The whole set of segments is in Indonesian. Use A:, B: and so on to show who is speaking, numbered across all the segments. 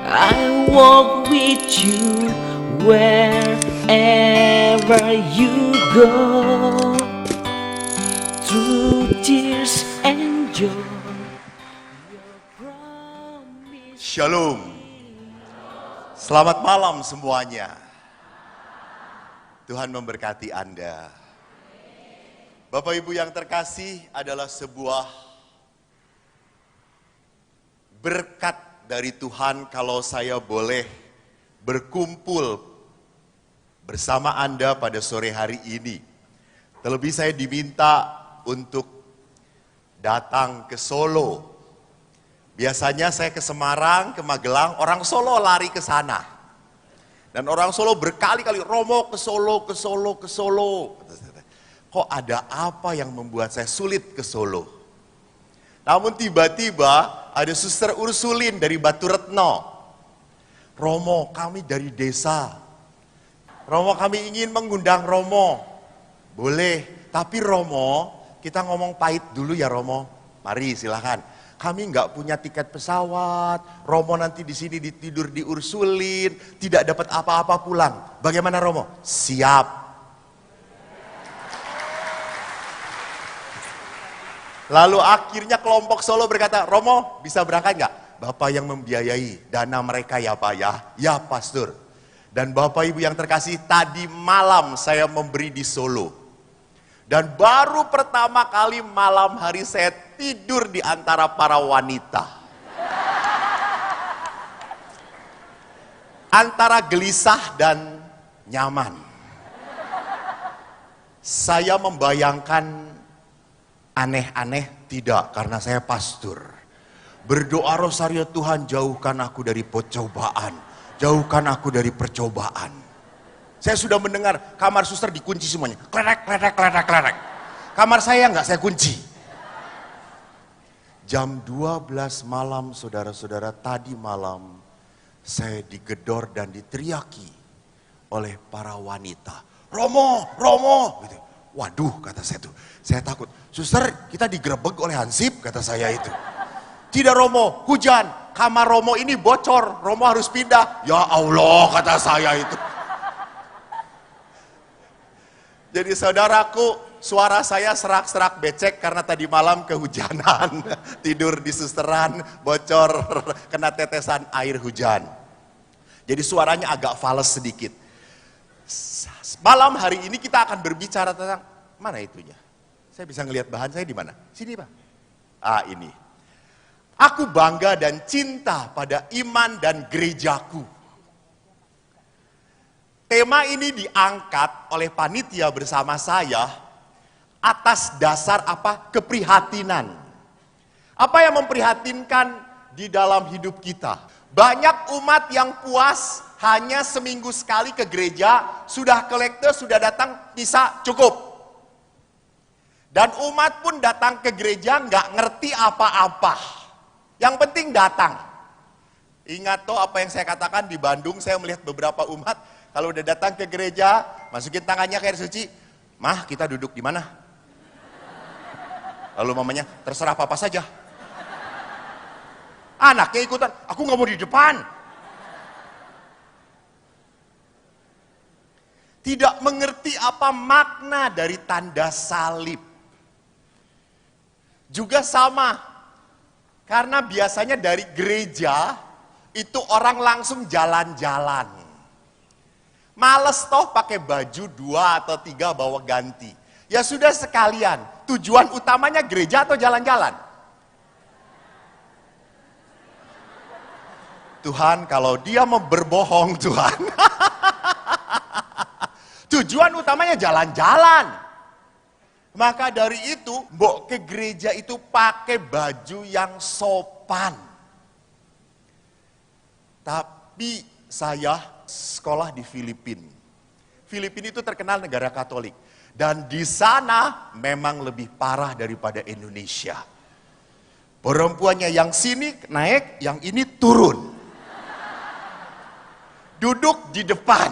A: I walk with you wherever you go, through tears and joy.
B: Shalom. Selamat malam semuanya. Tuhan memberkati Anda. Bapak Ibu yang terkasih, adalah sebuah berkat dari Tuhan kalau saya boleh berkumpul bersama Anda pada sore hari ini. Terlebih saya diminta untuk datang ke Solo. Biasanya saya ke Semarang, ke Magelang, orang Solo lari ke sana. Dan orang Solo berkali-kali, Romo ke Solo, ke Solo, ke Solo. Kok ada apa yang membuat saya sulit ke Solo? Namun tiba-tiba ada Suster Ursulin dari Batu Retno. Romo, kami dari desa. Romo, kami ingin mengundang Romo. Boleh, tapi Romo, kita ngomong pahit dulu ya Romo. Mari silahkan. Kami nggak punya tiket pesawat. Romo nanti di sini tidur di Ursulin, tidak dapat apa-apa pulang. Bagaimana Romo? Siap. Lalu akhirnya kelompok Solo berkata, Romo bisa berangkat nggak? Bapak yang membiayai, dana mereka ya Pak ya. Ya Pastor. Dan Bapak Ibu yang terkasih, tadi malam saya memberi di Solo. Dan baru pertama kali malam hari saya tidur di antara para wanita. Antara gelisah dan nyaman. Saya membayangkan aneh-aneh, tidak, karena saya pastor. Berdoa rosario, Tuhan jauhkan aku dari percobaan. Jauhkan aku dari percobaan. Saya sudah mendengar kamar suster dikunci semuanya. Klerek, klerek, klerek, klerek. Kamar saya enggak saya kunci. Jam 12 malam, saudara-saudara, tadi malam saya digedor dan diteriaki oleh para wanita. Romo, Romo, gitu. Waduh, kata saya tuh, saya takut. Suster, kita digerebek oleh Hansip, kata saya itu. Tidak Romo, hujan, kamar Romo ini bocor, Romo harus pindah. Ya Allah, kata saya itu. Jadi saudaraku, suara saya serak-serak becek karena tadi malam kehujanan. Tidur di susteran, bocor, kena tetesan air hujan. Jadi suaranya agak fales sedikit. Malam hari ini kita akan berbicara tentang, mana itunya? Saya bisa ngelihat bahan saya di mana? Sini Pak. Ah ini. Aku bangga dan cinta pada iman dan gerejaku. Tema ini diangkat oleh panitia bersama saya atas dasar apa? Keprihatinan. Apa yang memprihatinkan di dalam hidup kita? Banyak umat yang puas hanya seminggu sekali ke gereja, sudah kolektor, sudah datang, bisa, cukup. Dan umat pun datang ke gereja nggak ngerti apa-apa. Yang penting datang. Ingat toh apa yang saya katakan di Bandung, saya melihat beberapa umat, kalau udah datang ke gereja, masukin tangannya ke air suci, Mah kita duduk di mana? Lalu mamanya, terserah apa saja. Anaknya ikutan, aku nggak mau di depan. Tidak mengerti apa makna dari tanda salib. Juga sama, karena biasanya dari gereja itu orang langsung jalan-jalan. Males toh pakai baju 2 atau 3 bawa ganti. Ya sudah sekalian, tujuan utamanya gereja atau jalan-jalan? Tuhan, kalau dia mau berbohong Tuhan. Tujuan utamanya jalan-jalan. Maka dari itu, mbok ke gereja itu pakai baju yang sopan. Tapi saya sekolah di Filipina. Filipina itu terkenal negara Katolik. Dan di sana memang lebih parah daripada Indonesia. Perempuannya yang sini naik, yang ini turun. Duduk di depan,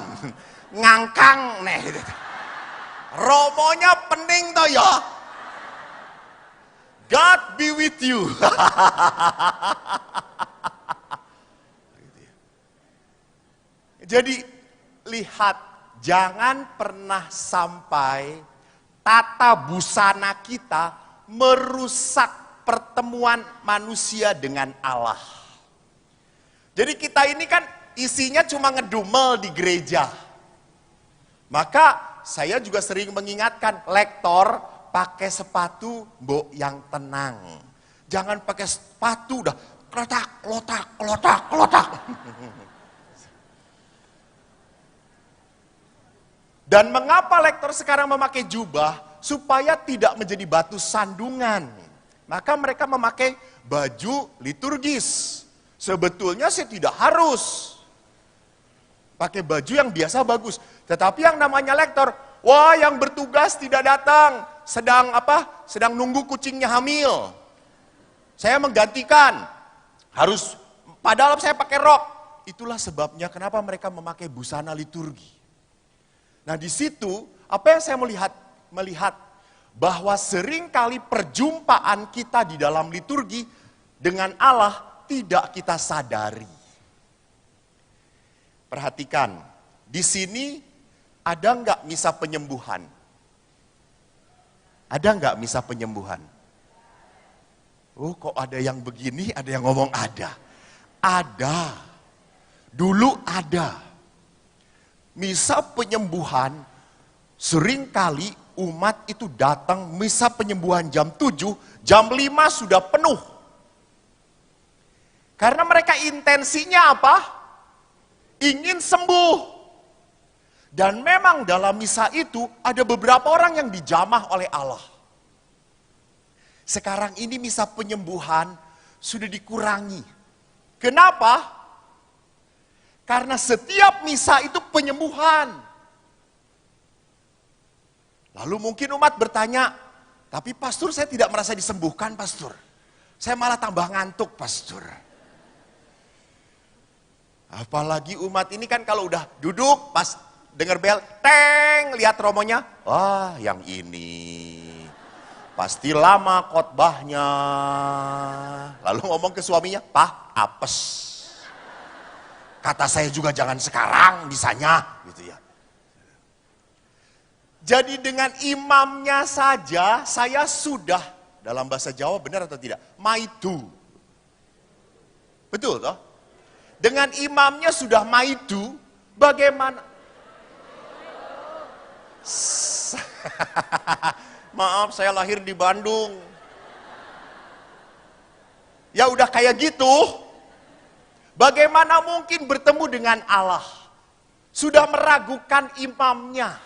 B: ngangkang nih. Romonya pening toh ya. God be with you. Jadi lihat, jangan pernah sampai tata busana kita merusak pertemuan manusia dengan Allah. Jadi kita ini kan isinya cuma ngedumel di gereja. Maka saya juga sering mengingatkan lektor pakai sepatu mbok yang tenang. Jangan pakai sepatu udah klotak, klotak, klotak, klotak. Dan mengapa lektor sekarang memakai jubah? Supaya tidak menjadi batu sandungan. Maka mereka memakai baju liturgis. Sebetulnya sih tidak harus pakai baju yang biasa bagus. Tetapi yang namanya lektor, wah yang bertugas tidak datang. Sedang nunggu kucingnya hamil. Saya menggantikan. Padahal saya pakai rok. Itulah sebabnya kenapa mereka memakai busana liturgi. Nah di situ apa yang saya melihat bahwa seringkali perjumpaan kita di dalam liturgi dengan Allah tidak kita sadari. Perhatikan, di sini ada nggak misa penyembuhan? Ada nggak misa penyembuhan? Oh kok ada yang begini, ada yang ngomong ada. Ada. Dulu ada. Misa penyembuhan, seringkali umat itu datang misa penyembuhan jam 7, jam 5 sudah penuh. Karena mereka intensinya apa? Ingin sembuh. Dan memang dalam misa itu ada beberapa orang yang dijamah oleh Allah. Sekarang ini misa penyembuhan sudah dikurangi. Kenapa? Karena setiap misa itu penyembuhan. Lalu mungkin umat bertanya, tapi pastor saya tidak merasa disembuhkan pastor. Saya malah tambah ngantuk pastor. Apalagi umat ini kan kalau udah duduk pas dengar bel, teng, lihat romonya. Wah yang ini, pasti lama khotbahnya. Lalu ngomong ke suaminya, Pak apes. Kata saya juga jangan sekarang bisanya gitu ya. Jadi dengan imamnya saja saya sudah, dalam bahasa Jawa benar atau tidak? Maidu. Betul toh? Dengan imamnya sudah maidu, bagaimana? Maaf saya lahir di Bandung. Ya udah kayak gitu. Bagaimana mungkin bertemu dengan Allah? Sudah meragukan imamnya.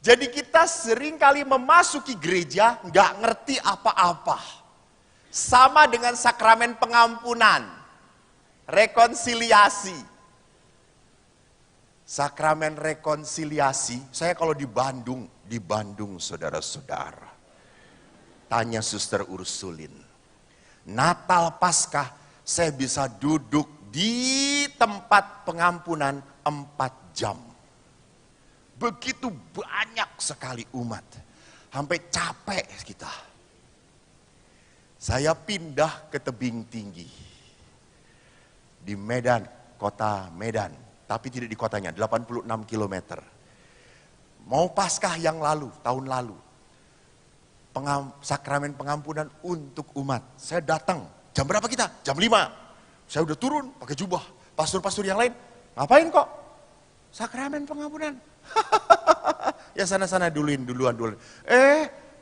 B: Jadi kita seringkali memasuki gereja nggak ngerti apa-apa. Sama dengan sakramen pengampunan, rekonsiliasi. Sakramen rekonsiliasi, saya kalau di Bandung saudara-saudara. Tanya Suster Ursulin. Natal Paskah saya bisa duduk di tempat pengampunan 4 jam. Begitu banyak sekali umat. Sampai capek kita. Saya pindah ke tebing tinggi. Di Medan, kota Medan. Tapi tidak di kotanya, 86 km. Mau Paskah yang lalu, tahun lalu. Sakramen pengampunan untuk umat. Saya datang, jam berapa kita? Jam 5. Saya udah turun pakai jubah. Pastor-pastor yang lain, ngapain kok? Sakramen pengampunan. Ya sana-sana duluan.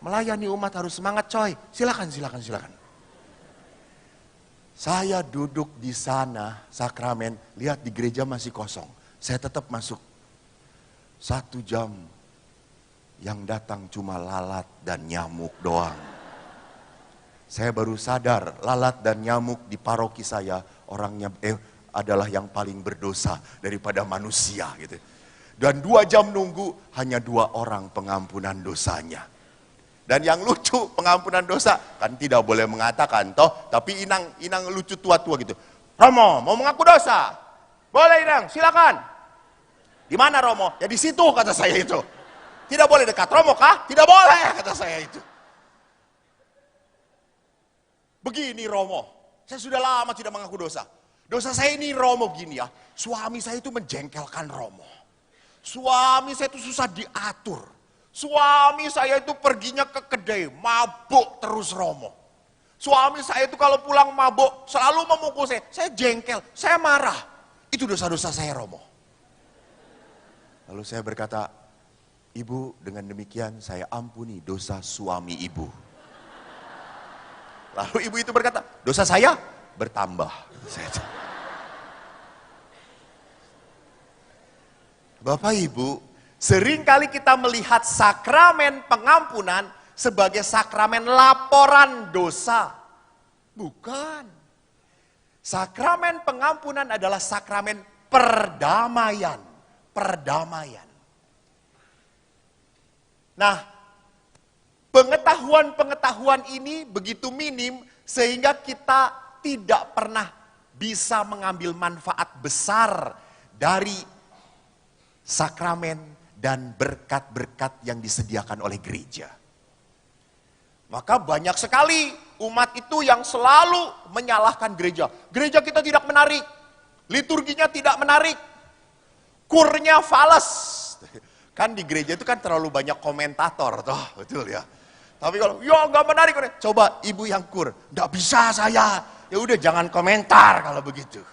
B: Melayani umat harus semangat coy. Silakan. Saya duduk di sana, sakramen, lihat di gereja masih kosong. Saya tetap masuk. 1 jam. Yang datang cuma lalat dan nyamuk doang. Saya baru sadar lalat dan nyamuk di paroki saya orangnya adalah yang paling berdosa daripada manusia gitu. Dan 2 jam nunggu hanya 2 orang pengampunan dosanya. Dan yang lucu pengampunan dosa kan tidak boleh mengatakan toh, tapi inang lucu tua-tua gitu. Romo mau mengaku dosa? Boleh inang, silakan. Di mana Romo? Ya di situ kata saya itu. Tidak boleh dekat Romo kah? Tidak boleh kata saya itu. Begini Romo, saya sudah lama tidak mengaku dosa. Dosa saya ini Romo gini ya, suami saya itu menjengkelkan Romo. Suami saya itu susah diatur. Suami saya itu perginya ke kedai, mabuk terus Romo. Suami saya itu kalau pulang mabuk selalu memukul saya jengkel, saya marah. Itu dosa-dosa saya Romo. Lalu saya berkata, Ibu dengan demikian saya ampuni dosa suami ibu. Lalu ibu itu berkata, dosa saya bertambah. Bapak Ibu, seringkali kita melihat sakramen pengampunan sebagai sakramen laporan dosa. Bukan. Sakramen pengampunan adalah sakramen perdamaian. Perdamaian. Nah, pengetahuan-pengetahuan ini begitu minim sehingga kita tidak pernah bisa mengambil manfaat besar dari sakramen dan berkat-berkat yang disediakan oleh gereja. Maka banyak sekali umat itu yang selalu menyalahkan gereja. Gereja kita tidak menarik, liturginya tidak menarik, kurnya fales. Kan di gereja itu kan terlalu banyak komentator, toh, betul ya. Tapi kalau, ya nggak menarik, coba ibu yang kur, nggak bisa saya. Ya udah jangan komentar kalau begitu.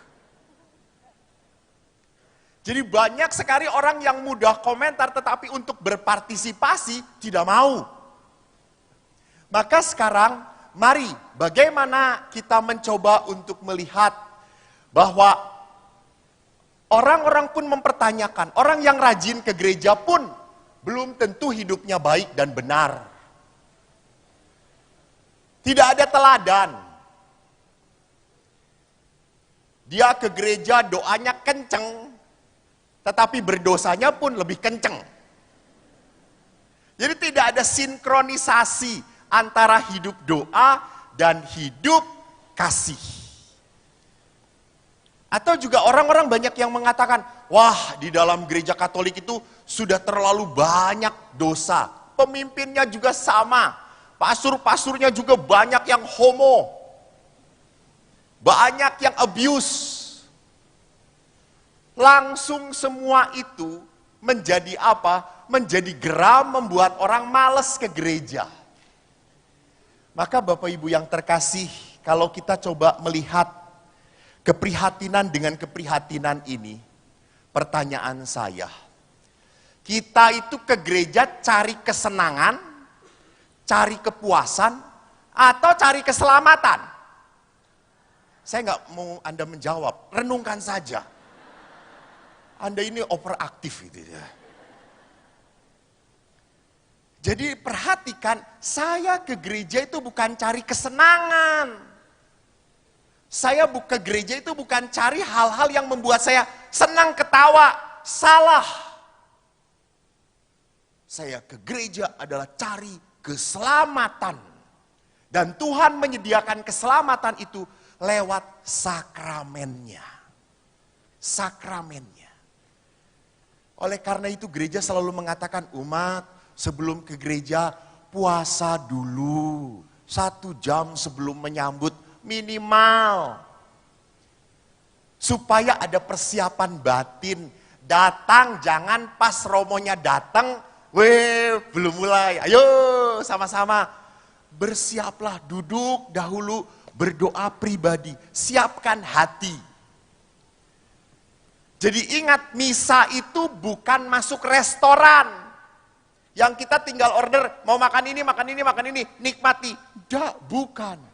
B: Jadi banyak sekali orang yang mudah komentar tetapi untuk berpartisipasi tidak mau. Maka sekarang mari bagaimana kita mencoba untuk melihat bahwa orang-orang pun mempertanyakan, orang yang rajin ke gereja pun belum tentu hidupnya baik dan benar. Tidak ada teladan. Dia ke gereja doanya kenceng, tetapi berdosanya pun lebih kenceng. Jadi tidak ada sinkronisasi antara hidup doa dan hidup kasih. Atau juga orang-orang banyak yang mengatakan, wah di dalam gereja Katolik itu sudah terlalu banyak dosa. Pemimpinnya juga sama, pastor-pastornya juga banyak yang homo, banyak yang abuse. Langsung semua itu menjadi apa? Menjadi geram membuat orang malas ke gereja. Maka Bapak Ibu yang terkasih, kalau kita coba melihat keprihatinan dengan keprihatinan ini, pertanyaan saya, kita itu ke gereja cari kesenangan, cari kepuasan, atau cari keselamatan? Saya nggak mau Anda menjawab, renungkan saja. Anda ini overaktif gitu ya. Jadi perhatikan, saya ke gereja itu bukan cari kesenangan. Saya ke gereja itu bukan cari hal-hal yang membuat saya senang ketawa. Salah. Saya ke gereja adalah cari keselamatan. Dan Tuhan menyediakan keselamatan itu lewat sakramennya. Sakramennya. Oleh karena itu gereja selalu mengatakan, umat sebelum ke gereja puasa dulu. 1 jam sebelum menyambut minimal. Supaya ada persiapan batin. Datang jangan pas romonya datang, belum mulai. Ayo sama-sama bersiaplah, duduk dahulu berdoa pribadi. Siapkan hati. Jadi ingat, misa itu bukan masuk restoran. Yang kita tinggal order, mau makan ini, nikmati. Bukan.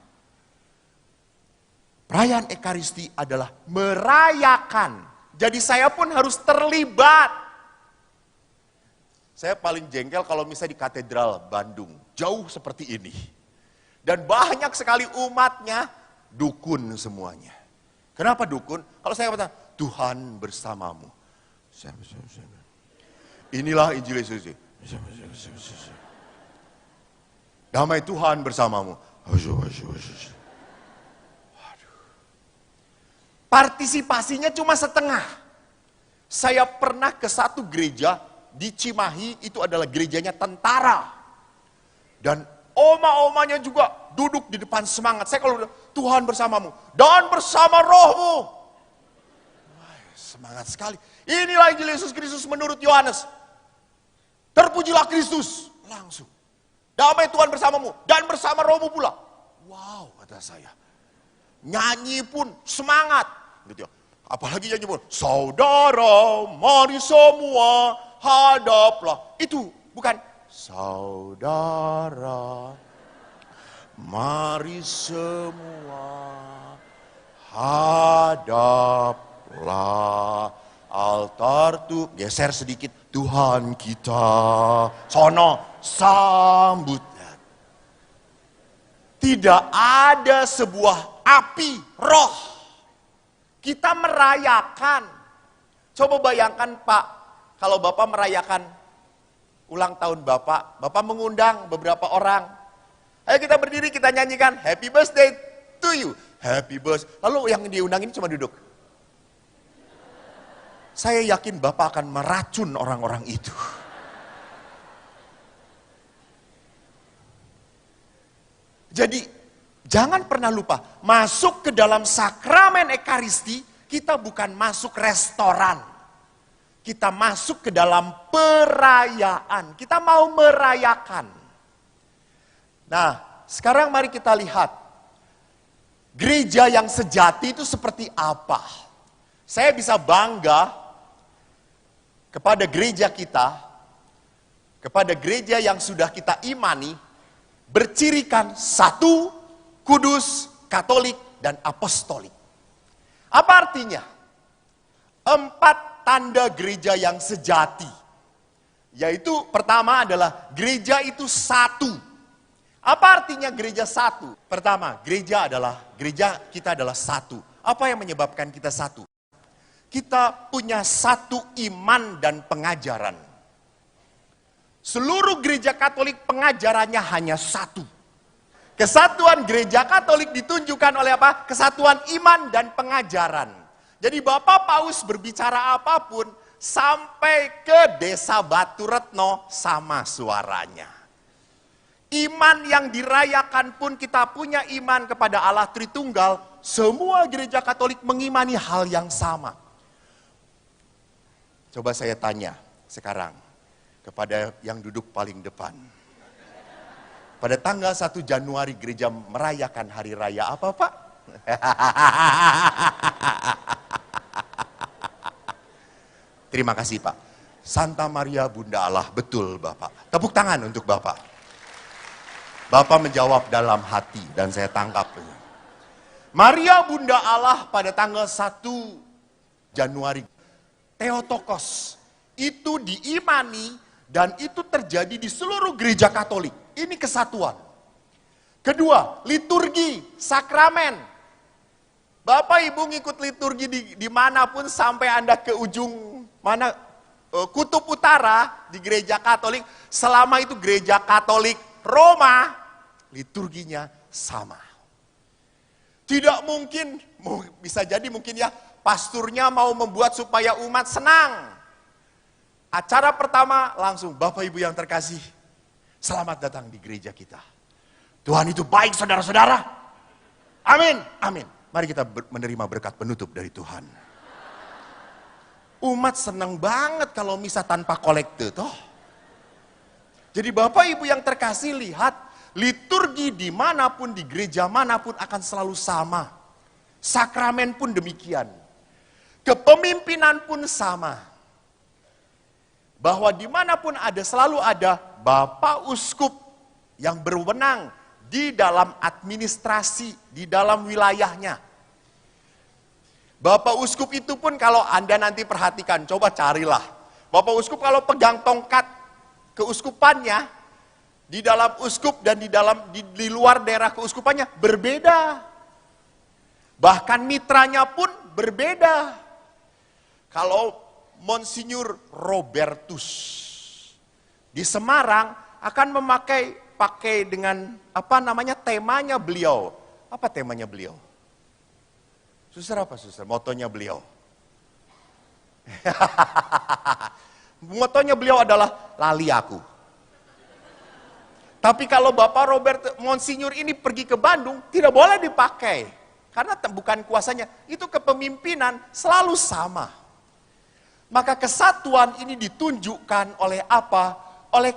B: Perayaan Ekaristi adalah merayakan. Jadi saya pun harus terlibat. Saya paling jengkel kalau misalnya di Katedral Bandung. Jauh seperti ini. Dan banyak sekali umatnya, dukun semuanya. Kenapa dukun? Kalau saya kata, Tuhan bersamamu. Inilah Injil Yesus. Damai Tuhan bersamamu. Partisipasinya cuma setengah. Saya pernah ke satu gereja di Cimahi, itu adalah gerejanya tentara. Dan oma-omanya juga duduk di depan semangat. Saya kalau bilang, Tuhan bersamamu dan bersama rohmu. semangat sekali. Inilah Injil Yesus Kristus menurut Yohanes. Terpujilah Kristus. Langsung. Damai Tuhan bersamamu dan bersama rohmu pula. Wow, kata saya. Nyanyi pun semangat. Gitu ya. Apalagi nyanyi pun, saudara mari semua hadaplah. Itu bukan saudara mari semua hadaplah altar tuh. Geser sedikit, Tuhan kita sono sambut. Tidak ada sebuah api roh. Kita merayakan. Coba bayangkan Pak, kalau Bapak merayakan ulang tahun Bapak, Bapak mengundang beberapa orang. Ayo kita berdiri, kita nyanyikan Happy Birthday to you. Happy Birthday. Lalu yang diundang ini cuma duduk. Saya yakin Bapak akan meracun orang-orang itu. Jadi jangan pernah lupa, masuk ke dalam sakramen Ekaristi, kita bukan masuk restoran. Kita masuk ke dalam perayaan. Kita mau merayakan. Nah, sekarang mari kita lihat. Gereja yang sejati itu seperti apa? Saya bisa bangga kepada gereja kita, kepada gereja yang sudah kita imani, bercirikan satu, kudus, katolik, dan apostolik. Apa artinya? 4 tanda gereja yang sejati. Yaitu pertama adalah gereja itu satu. Apa artinya gereja satu? Pertama, gereja kita adalah satu. Apa yang menyebabkan kita satu? Kita punya satu iman dan pengajaran. Seluruh gereja Katolik pengajarannya hanya satu. Kesatuan gereja Katolik ditunjukkan oleh apa? Kesatuan iman dan pengajaran. Jadi Bapak Paus berbicara apapun, sampai ke desa Batu Retno sama suaranya. Iman yang dirayakan pun kita punya iman kepada Allah Tritunggal. Semua gereja Katolik mengimani hal yang sama. Coba saya tanya sekarang kepada yang duduk paling depan. Pada tanggal 1 Januari gereja merayakan hari raya apa Pak? Terima kasih Pak. Santa Maria Bunda Allah, betul Bapak. Tepuk tangan untuk Bapak. Bapak menjawab dalam hati dan saya tangkap. Maria Bunda Allah pada tanggal 1 Januari. Theotokos. Itu diimani dan itu terjadi di seluruh gereja Katolik. Ini kesatuan. Kedua, liturgi, sakramen. Bapak Ibu ngikut liturgi dimanapun sampai Anda ke ujung mana kutub utara di gereja Katolik. Selama itu gereja Katolik Roma, liturginya sama. Tidak mungkin, bisa jadi mungkin ya, pasturnya mau membuat supaya umat senang. Acara pertama langsung, Bapak Ibu yang terkasih, selamat datang di gereja kita. Tuhan itu baik saudara-saudara. Amin, amin. Mari kita menerima berkat penutup dari Tuhan. Umat senang banget kalau misa tanpa kolekte toh. Jadi Bapak Ibu yang terkasih lihat, liturgi dimanapun, di gereja manapun akan selalu sama. Sakramen pun demikian. Kepemimpinan pun sama. Bahwa dimanapun ada, selalu ada Bapak Uskup yang berwenang di dalam administrasi, di dalam wilayahnya. Bapak Uskup itu pun kalau Anda nanti perhatikan, coba carilah. Bapak Uskup kalau pegang tongkat keuskupannya, di dalam uskup dan di luar daerah keuskupannya berbeda. Bahkan mitranya pun berbeda. Kalau Monsinyur Robertus di Semarang akan pakai dengan temanya beliau. Apa temanya beliau? Suster apa suster? Motonya beliau. Motonya beliau adalah lali aku. Tapi kalau Bapak Robert Monsinyur ini pergi ke Bandung, tidak boleh dipakai. Karena bukan kuasanya, itu kepemimpinan selalu sama. Maka kesatuan ini ditunjukkan oleh apa? Oleh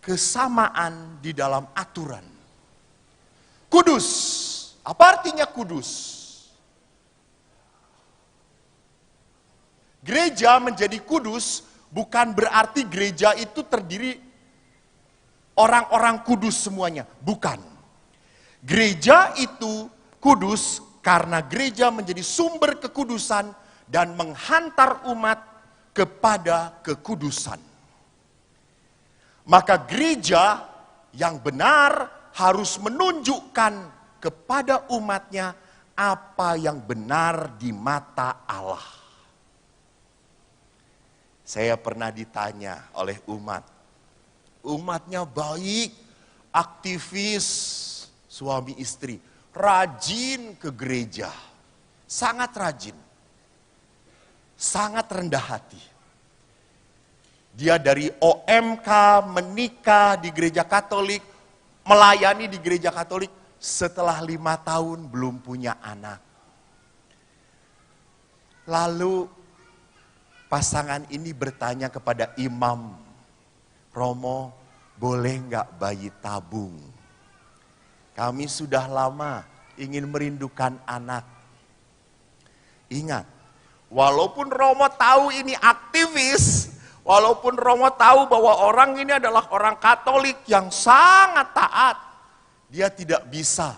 B: kesamaan di dalam aturan. Kudus. Apa artinya kudus? Gereja menjadi kudus bukan berarti gereja itu terdiri orang-orang kudus semuanya. Bukan. Gereja itu kudus karena gereja menjadi sumber kekudusan dan menghantar umat kepada kekudusan. Maka gereja yang benar harus menunjukkan kepada umatnya apa yang benar di mata Allah. Saya pernah ditanya oleh umatnya baik, aktivis, suami istri, rajin ke gereja, sangat rajin, sangat rendah hati. Dia dari OMK menikah di gereja Katolik, melayani di gereja Katolik, setelah 5 tahun belum punya anak. Lalu pasangan ini bertanya kepada imam, Romo, boleh nggak bayi tabung? Kami sudah lama ingin merindukan anak. Ingat, walaupun Romo tahu ini aktivis, walaupun Romo tahu bahwa orang ini adalah orang Katolik yang sangat taat, dia tidak bisa.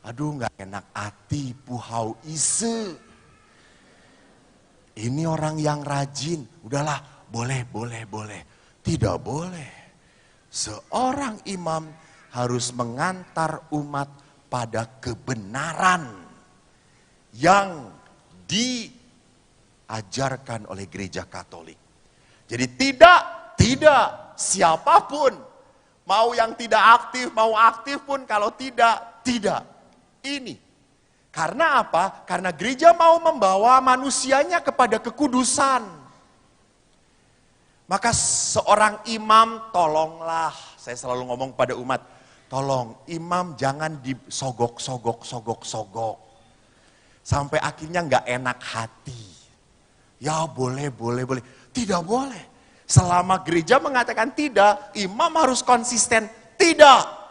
B: Aduh, nggak enak hati, puhau ise. Ini orang yang rajin, udahlah, boleh. Tidak boleh. Seorang imam harus mengantar umat pada kebenaran yang diajarkan oleh gereja Katolik. Jadi tidak siapapun, mau yang tidak aktif, mau aktif pun, kalau tidak. Ini. Karena apa? Karena gereja mau membawa manusianya kepada kekudusan. Maka seorang imam, tolonglah, saya selalu ngomong pada umat, tolong imam jangan disogok. Sampai akhirnya nggak enak hati. Ya boleh. Tidak boleh. Selama gereja mengatakan tidak, imam harus konsisten. Tidak.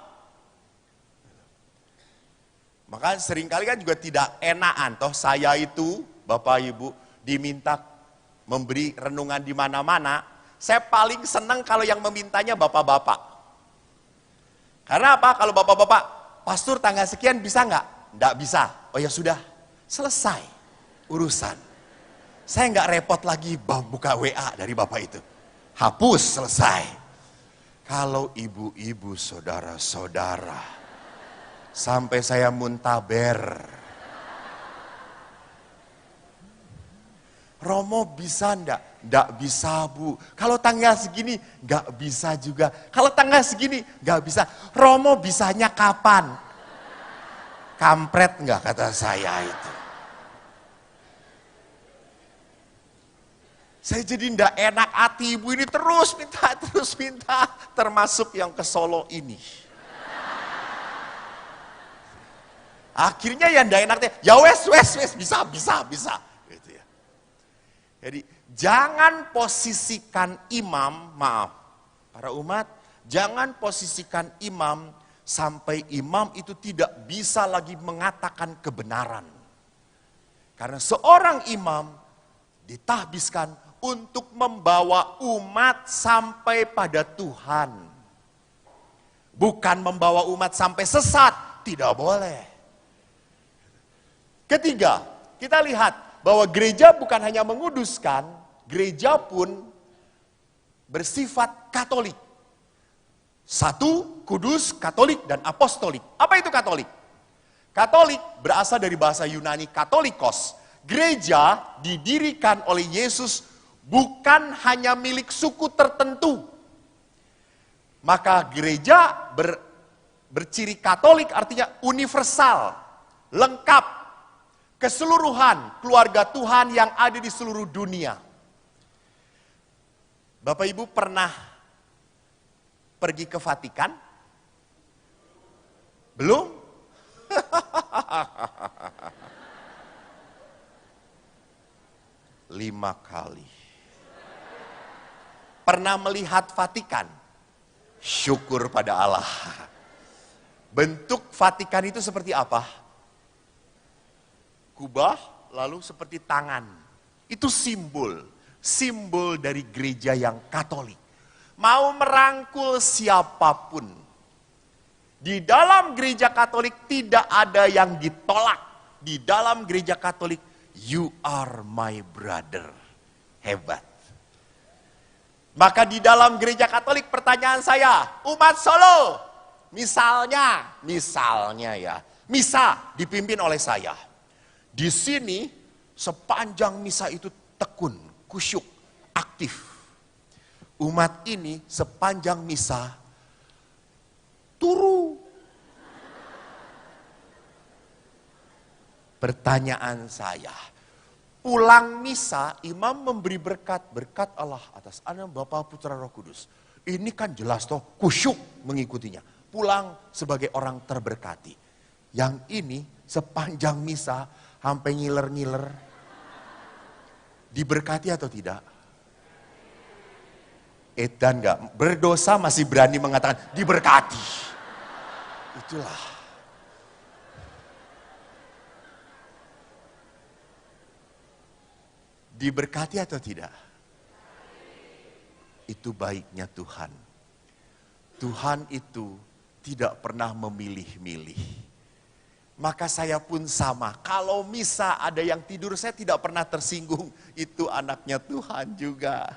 B: Maka seringkali kan juga tidak enakan. Toh saya itu, Bapak Ibu, diminta memberi renungan di mana-mana. Saya paling senang kalau yang memintanya bapak-bapak. Karena apa? Kalau bapak-bapak, pastor tanggal sekian bisa nggak? Nggak bisa. Oh ya sudah, selesai urusan. Saya nggak repot lagi buka WA dari bapak itu. Hapus, selesai. Kalau ibu-ibu, saudara-saudara, sampai saya muntaber. Romo bisa enggak? Enggak bisa, Bu. Kalau tanggal segini enggak bisa juga. Kalau tanggal segini enggak bisa. Romo bisanya kapan? Kampret enggak kata saya itu. Saya jadi enggak enak hati, Ibu ini terus minta, termasuk yang ke Solo ini. Akhirnya ya enggak enaknya, ya wes, bisa. Gitu ya. Jadi jangan posisikan imam, maaf, para umat, jangan posisikan imam sampai imam itu tidak bisa lagi mengatakan kebenaran. Karena seorang imam ditahbiskan untuk membawa umat sampai pada Tuhan. Bukan membawa umat sampai sesat, tidak boleh. Ketiga, kita lihat bahwa gereja bukan hanya menguduskan, gereja pun bersifat Katolik. Satu, kudus, Katolik, dan apostolik. Apa itu Katolik? Katolik berasal dari bahasa Yunani katolikos. Gereja didirikan oleh Yesus bukan hanya milik suku tertentu. Maka gereja berciri Katolik artinya universal, lengkap. Keseluruhan keluarga Tuhan yang ada di seluruh dunia. Bapak Ibu pernah pergi ke Vatikan? Belum? 5 kali. Pernah melihat Vatikan? Syukur pada Allah. Bentuk Vatikan itu seperti apa? Kubah, lalu seperti tangan. Itu simbol dari gereja yang Katolik. Mau merangkul siapapun. Di dalam gereja Katolik tidak ada yang ditolak. Di dalam gereja Katolik, you are my brother. Hebat. Maka di dalam gereja Katolik pertanyaan saya, umat Solo, misalnya ya, misa dipimpin oleh saya. Di sini sepanjang misa itu tekun, kusyuk, aktif. Umat ini sepanjang misa turu. Pertanyaan saya, pulang misa imam memberi berkat Allah atas Anak, Bapa, Putra, Roh Kudus. Ini kan jelas toh kusyuk mengikutinya. Pulang sebagai orang terberkati. Yang ini sepanjang misa sampai ngiler-ngiler. Diberkati atau tidak? Edan enggak? Berdosa masih berani mengatakan diberkati. Itulah. Diberkati atau tidak? Itu baiknya Tuhan. Tuhan itu tidak pernah memilih-milih. Maka saya pun sama. Kalau misa ada yang tidur, saya tidak pernah tersinggung. Itu anaknya Tuhan juga.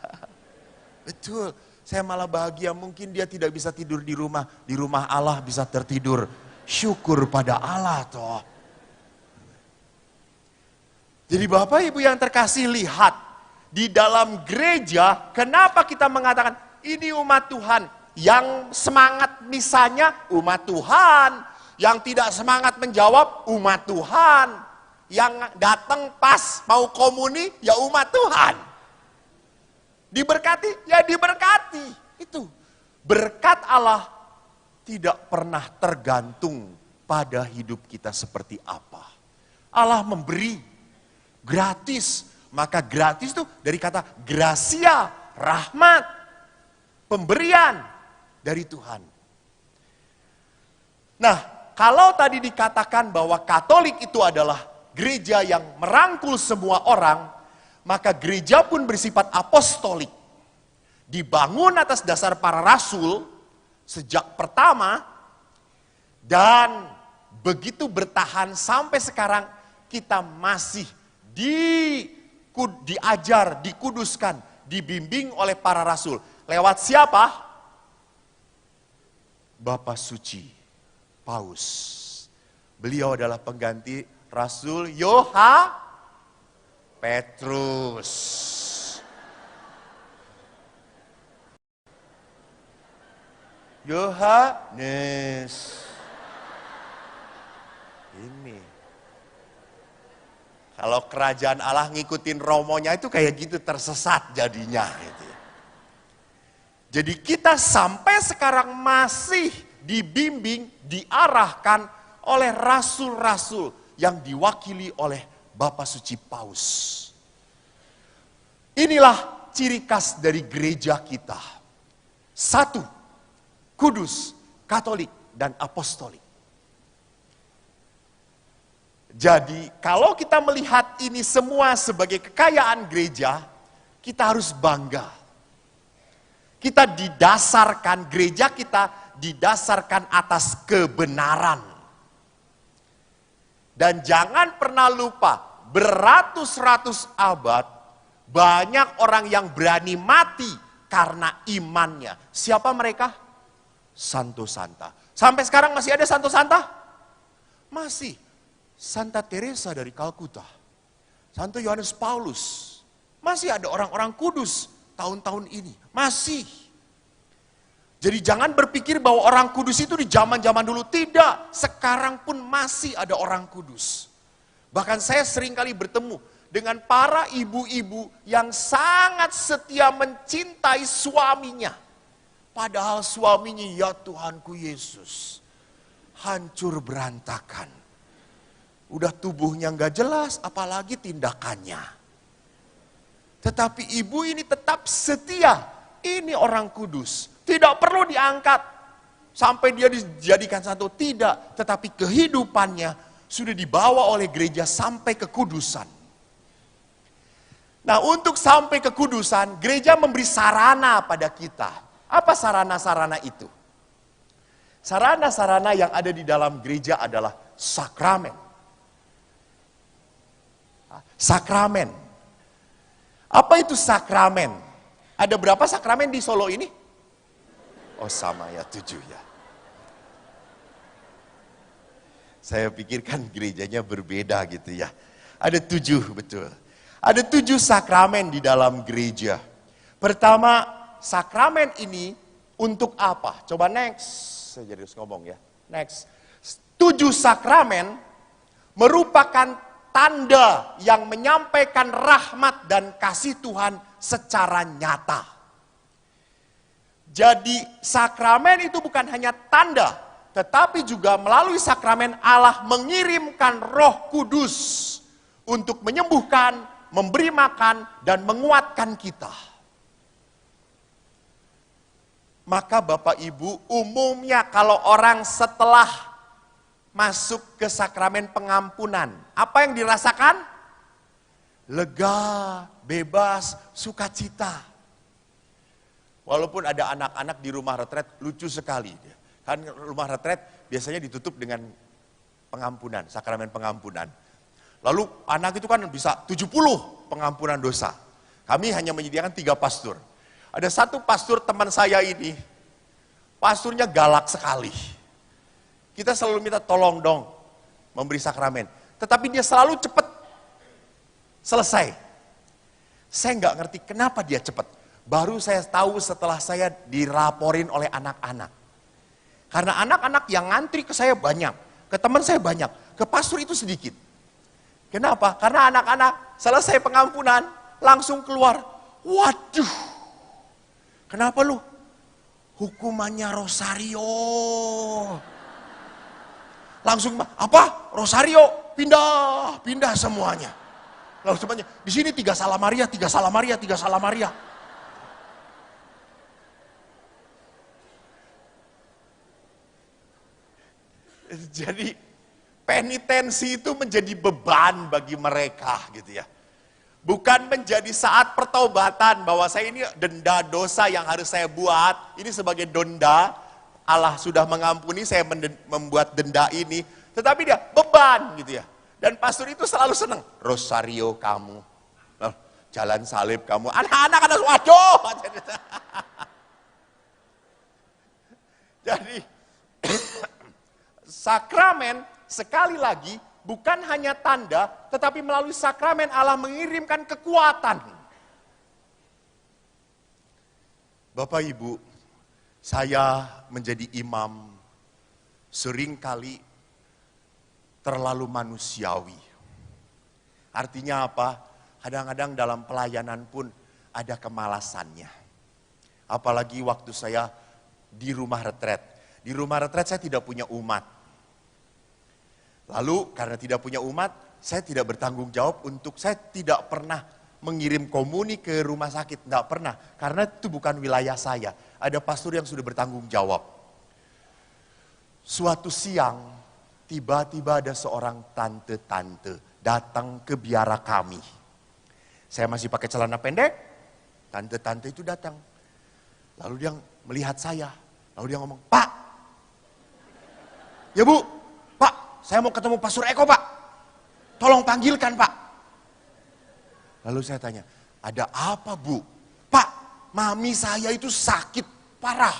B: Betul. Saya malah bahagia, mungkin dia tidak bisa tidur di rumah. Di rumah Allah bisa tertidur. Syukur pada Allah toh. Jadi Bapak Ibu yang terkasih, lihat. Di dalam gereja, kenapa kita mengatakan ini umat Tuhan. Yang semangat misanya umat Tuhan. Yang tidak semangat menjawab umat Tuhan. Yang datang pas mau komuni ya umat Tuhan. Diberkati ya diberkati. Itu berkat Allah tidak pernah tergantung pada hidup kita seperti apa. Allah memberi gratis. Maka gratis itu dari kata gracia, rahmat, pemberian dari Tuhan. Nah, kalau tadi dikatakan bahwa Katolik itu adalah gereja yang merangkul semua orang, maka gereja pun bersifat apostolik. Dibangun atas dasar para rasul sejak pertama dan begitu bertahan sampai sekarang kita masih diajar, dikuduskan, dibimbing oleh para rasul. Lewat siapa? Bapak Suci Paus. Beliau adalah pengganti Rasul Petrus. Yohanes. Ini. Kalau kerajaan Allah ngikutin romonya itu kayak gitu, tersesat jadinya. Gitu. Jadi kita sampai sekarang masih dibimbing, diarahkan oleh rasul-rasul yang diwakili oleh Bapak Suci Paus. Inilah ciri khas dari gereja kita. 1, kudus, Katolik, dan apostolik. Jadi kalau kita melihat ini semua sebagai kekayaan gereja, kita harus bangga. Kita didasarkan, gereja kita didasarkan atas kebenaran. Dan jangan pernah lupa, beratus-ratus abad, banyak orang yang berani mati karena imannya. Siapa mereka? Santo Santa. Sampai sekarang masih ada Santo Santa? Masih. Santa Teresa dari Kalkuta, Santo Yohanes Paulus, masih ada orang-orang kudus tahun-tahun ini, masih. Jadi jangan berpikir bahwa orang kudus itu di zaman-zaman dulu, tidak. Sekarang pun masih ada orang kudus. Bahkan saya sering kali bertemu dengan para ibu-ibu yang sangat setia mencintai suaminya. Padahal suaminya, ya Tuhanku Yesus, hancur berantakan. Udah tubuhnya nggak jelas, apalagi tindakannya. Tetapi ibu ini tetap setia. Ini orang kudus. Tidak perlu diangkat sampai dia dijadikan satu. Tidak. Tetapi kehidupannya sudah dibawa oleh gereja sampai kekudusan. Nah, untuk sampai kekudusan, gereja memberi sarana pada kita. Apa sarana-sarana itu? Sarana-sarana yang ada di dalam gereja adalah sakramen. Sakramen. Apa itu sakramen? Ada berapa sakramen di Solo ini? Oh sama ya, 7 ya. Saya pikirkan gerejanya berbeda gitu ya. Ada 7 betul. Ada 7 sakramen di dalam gereja. Pertama, sakramen ini untuk apa? Coba next. Saya jadi harus ngomong ya. Next. 7 sakramen merupakan tanda yang menyampaikan rahmat dan kasih Tuhan secara nyata. Jadi sakramen itu bukan hanya tanda, tetapi juga melalui sakramen Allah mengirimkan Roh Kudus untuk menyembuhkan, memberi makan, dan menguatkan kita. Maka Bapak Ibu, umumnya kalau orang setelah masuk ke sakramen pengampunan, apa yang dirasakan? Lega, bebas, sukacita. Walaupun ada anak-anak di rumah retret, lucu sekali. Kan rumah retret biasanya ditutup dengan pengampunan, sakramen pengampunan. Lalu anak itu kan bisa 70 pengampunan dosa. Kami hanya menyediakan 3 pastor. Ada satu pastor teman saya ini, pastornya galak sekali. Kita selalu minta tolong dong memberi sakramen. Tetapi dia selalu cepat selesai. Saya nggak ngerti kenapa dia cepat. Baru saya tahu setelah saya dilaporin oleh anak-anak. Karena anak-anak yang ngantri ke saya banyak, ke teman saya banyak, ke pastor itu sedikit. Kenapa? Karena anak-anak selesai pengampunan langsung keluar. Waduh. Kenapa lu? Hukumannya rosario. Langsung apa? Rosario, pindah semuanya. Lalu semuanya, di sini 3 salah Maria, 3 salah Maria, 3 salah Maria. Jadi penitensi itu menjadi beban bagi mereka gitu ya. Bukan menjadi saat pertobatan bahwa saya ini denda dosa yang harus saya buat. Ini sebagai denda, Allah sudah mengampuni saya membuat denda ini. Tetapi dia beban gitu ya. Dan pastor itu selalu senang. Rosario kamu, jalan salib kamu. Anak-anak ada waduh. Jadi sakramen sekali lagi bukan hanya tanda, tetapi melalui sakramen Allah mengirimkan kekuatan. Bapak Ibu, saya menjadi imam seringkali terlalu manusiawi. Artinya apa? Kadang-kadang dalam pelayanan pun ada kemalasannya. Apalagi waktu saya di rumah retret. Di rumah retret saya tidak punya umat. Lalu karena tidak punya umat, saya tidak bertanggung jawab saya tidak pernah mengirim komuni ke rumah sakit. Tidak pernah, karena itu bukan wilayah saya. Ada pastor yang sudah bertanggung jawab. Suatu siang, tiba-tiba ada seorang tante-tante datang ke biara kami. Saya masih pakai celana pendek, tante-tante itu datang. Lalu dia melihat saya, lalu dia ngomong, "Pak, ya Bu, Pak, saya mau ketemu Pastor Eko Pak, tolong panggilkan Pak." Lalu saya tanya, "Ada apa Bu?" "Pak, mami saya itu sakit parah,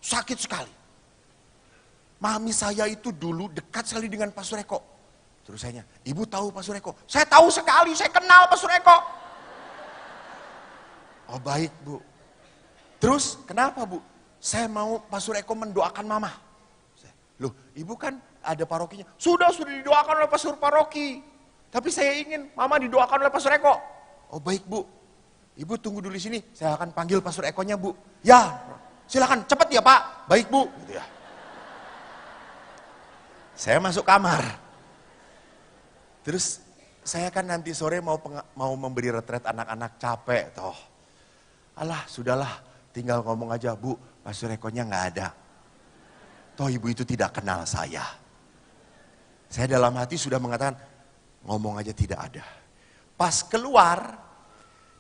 B: sakit sekali. Mami saya itu dulu dekat sekali dengan Pastor Eko." Terus saya tanya, "Ibu tahu Pastor Eko?" "Saya tahu sekali, saya kenal Pastor Eko." "Oh baik Bu." "Terus kenapa Bu?" "Saya mau Pastor Eko mendoakan Mama." "Loh, Ibu kan ada parokinya." Sudah didoakan oleh pastor paroki. Tapi saya ingin Mama didoakan oleh Pastor Eko." "Oh baik Bu, Ibu tunggu dulu di sini, saya akan panggil Pastor Ekonya Bu." "Ya, silakan cepat ya Pak." "Baik Bu." Gitu ya. Saya masuk kamar. Terus saya kan nanti sore mau memberi retret anak-anak, capek toh. Alah, sudahlah, tinggal ngomong aja, Bu, Pastor Ekonya nggak ada. Toh ibu itu tidak kenal saya. Saya dalam hati sudah mengatakan, ngomong aja tidak ada. Pas keluar,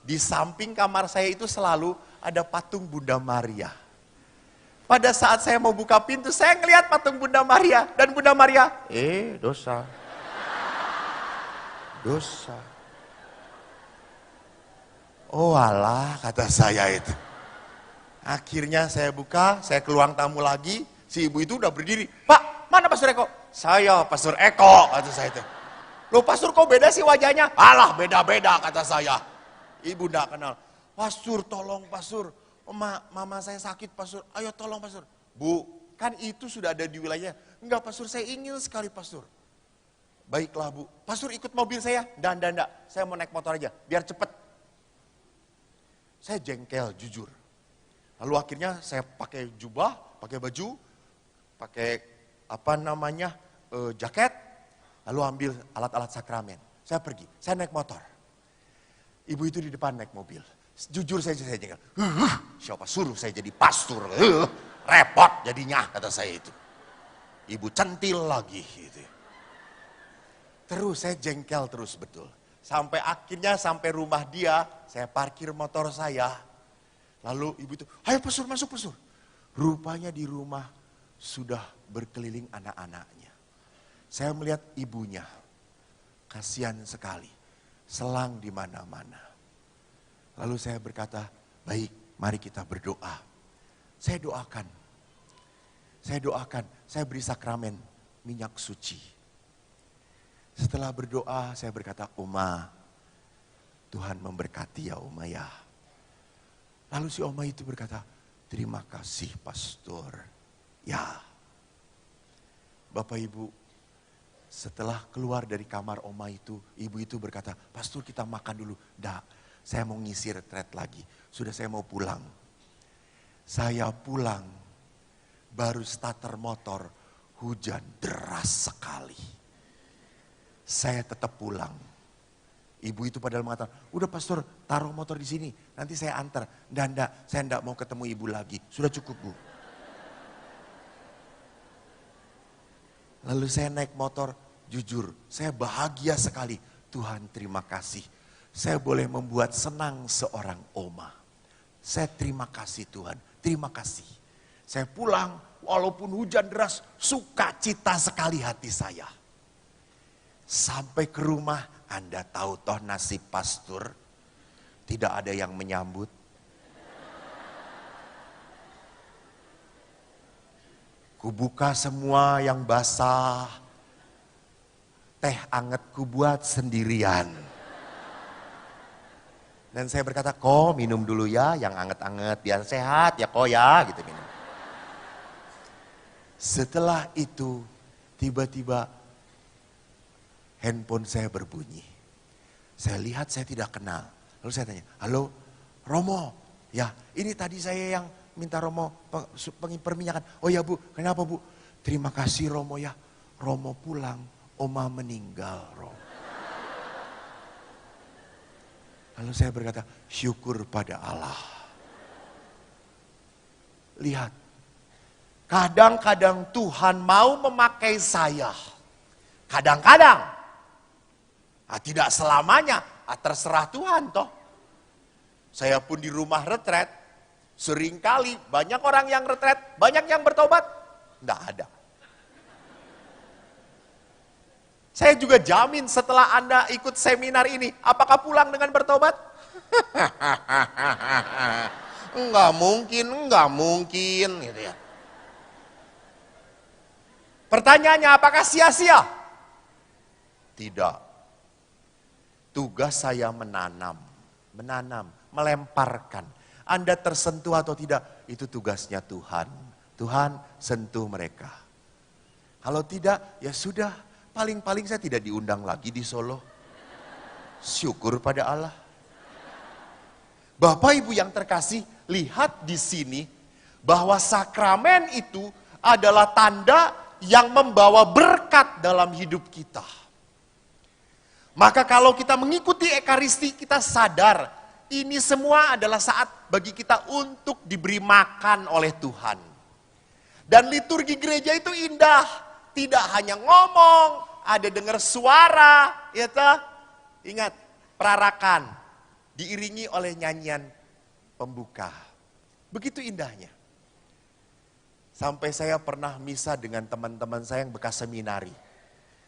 B: di samping kamar saya itu selalu ada patung Bunda Maria. Pada saat saya mau buka pintu, saya ngelihat patung Bunda Maria. Dan Bunda Maria, dosa. Dosa. Oh alah, kata saya itu. Akhirnya saya buka, saya ke ruang tamu lagi. Si ibu itu udah berdiri. Pak, mana Pastor Eko? Saya Pastor Eko, kata saya itu. Loh Pastor kok beda sih wajahnya? Alah beda-beda, kata saya. Ibu enggak kenal. Pastor, tolong Pastor. Mama saya sakit Pastor. Ayo tolong Pastor. Bu, kan itu sudah ada di wilayahnya. Enggak Pastor, saya ingin sekali Pastor. Baiklah Bu. Pastor ikut mobil saya. Enggak. Saya mau naik motor aja, biar cepet. Saya jengkel, jujur. Lalu akhirnya saya pakai jubah, pakai baju, pakai jaket. Lalu ambil alat-alat sakramen. Saya pergi, saya naik motor. Ibu itu di depan naik mobil. Jujur saya jengkel. Siapa suruh saya jadi pastor? Repot jadinya, kata saya itu. Ibu centil lagi. Gitu. Terus saya jengkel terus betul. Sampai akhirnya sampai rumah dia, saya parkir motor saya. Lalu ibu itu, ayo Pastor masuk Pastor. Rupanya di rumah sudah berkeliling anak-anaknya. Saya melihat ibunya, kasihan sekali, selang di mana-mana. Lalu saya berkata, baik mari kita berdoa. Saya doakan, saya beri sakramen minyak suci. Setelah berdoa saya berkata, Oma, Tuhan memberkati ya Oma ya. Lalu si Oma itu berkata, terima kasih Pastor. Ya, Bapak Ibu, setelah keluar dari kamar Oma itu, ibu itu berkata, Pastor kita makan dulu. Nggak, saya mau ngisi retret lagi. Sudah saya mau pulang. Saya pulang, baru starter motor, hujan deras sekali. Saya tetap pulang. Ibu itu padahal mengatakan, udah Pastor taruh motor di sini, nanti saya antar. Nggak, saya nggak mau ketemu ibu lagi. Sudah cukup Bu. Lalu saya naik motor, jujur saya bahagia sekali. Tuhan terima kasih. Saya boleh membuat senang seorang Oma. Saya terima kasih Tuhan, terima kasih. Saya pulang walaupun hujan deras, sukacita sekali hati saya. Sampai ke rumah, Anda tahu toh nasib pastor, tidak ada yang menyambut. Kubuka semua yang basah, teh anget kubuat sendirian. Dan saya berkata, kok minum dulu ya yang anget-anget biar sehat ya kok ya gitu minum. Setelah itu tiba-tiba handphone saya berbunyi. Saya lihat saya tidak kenal. Lalu saya tanya, halo Romo, ya ini tadi saya yang minta Romo perminyakan. Oh ya Bu, kenapa Bu? Terima kasih Romo ya, Romo pulang, Oma meninggal Romo. Lalu saya berkata, syukur pada Allah. Lihat, kadang-kadang Tuhan mau memakai saya. Kadang-kadang, tidak selamanya, terserah Tuhan toh. Saya pun di rumah retret, seringkali banyak orang yang retret, banyak yang bertobat, enggak ada. Saya juga jamin setelah Anda ikut seminar ini, apakah pulang dengan bertobat? Enggak mungkin gitu ya. Pertanyaannya apakah sia-sia? Tidak. Tugas saya menanam, melemparkan. Anda tersentuh atau tidak, itu tugasnya Tuhan. Tuhan sentuh mereka. Kalau tidak, ya sudah. Paling-paling saya tidak diundang lagi di Solo. Syukur pada Allah. Bapak Ibu yang terkasih, lihat di sini bahwa sakramen itu adalah tanda yang membawa berkat dalam hidup kita. Maka kalau kita mengikuti Ekaristi, kita sadar ini semua adalah saat bagi kita untuk diberi makan oleh Tuhan. Dan liturgi gereja itu indah, tidak hanya ngomong, ada dengar suara, ya toh? Ingat, perarakan diiringi oleh nyanyian pembuka. Begitu indahnya. Sampai saya pernah misa dengan teman-teman saya yang bekas seminari.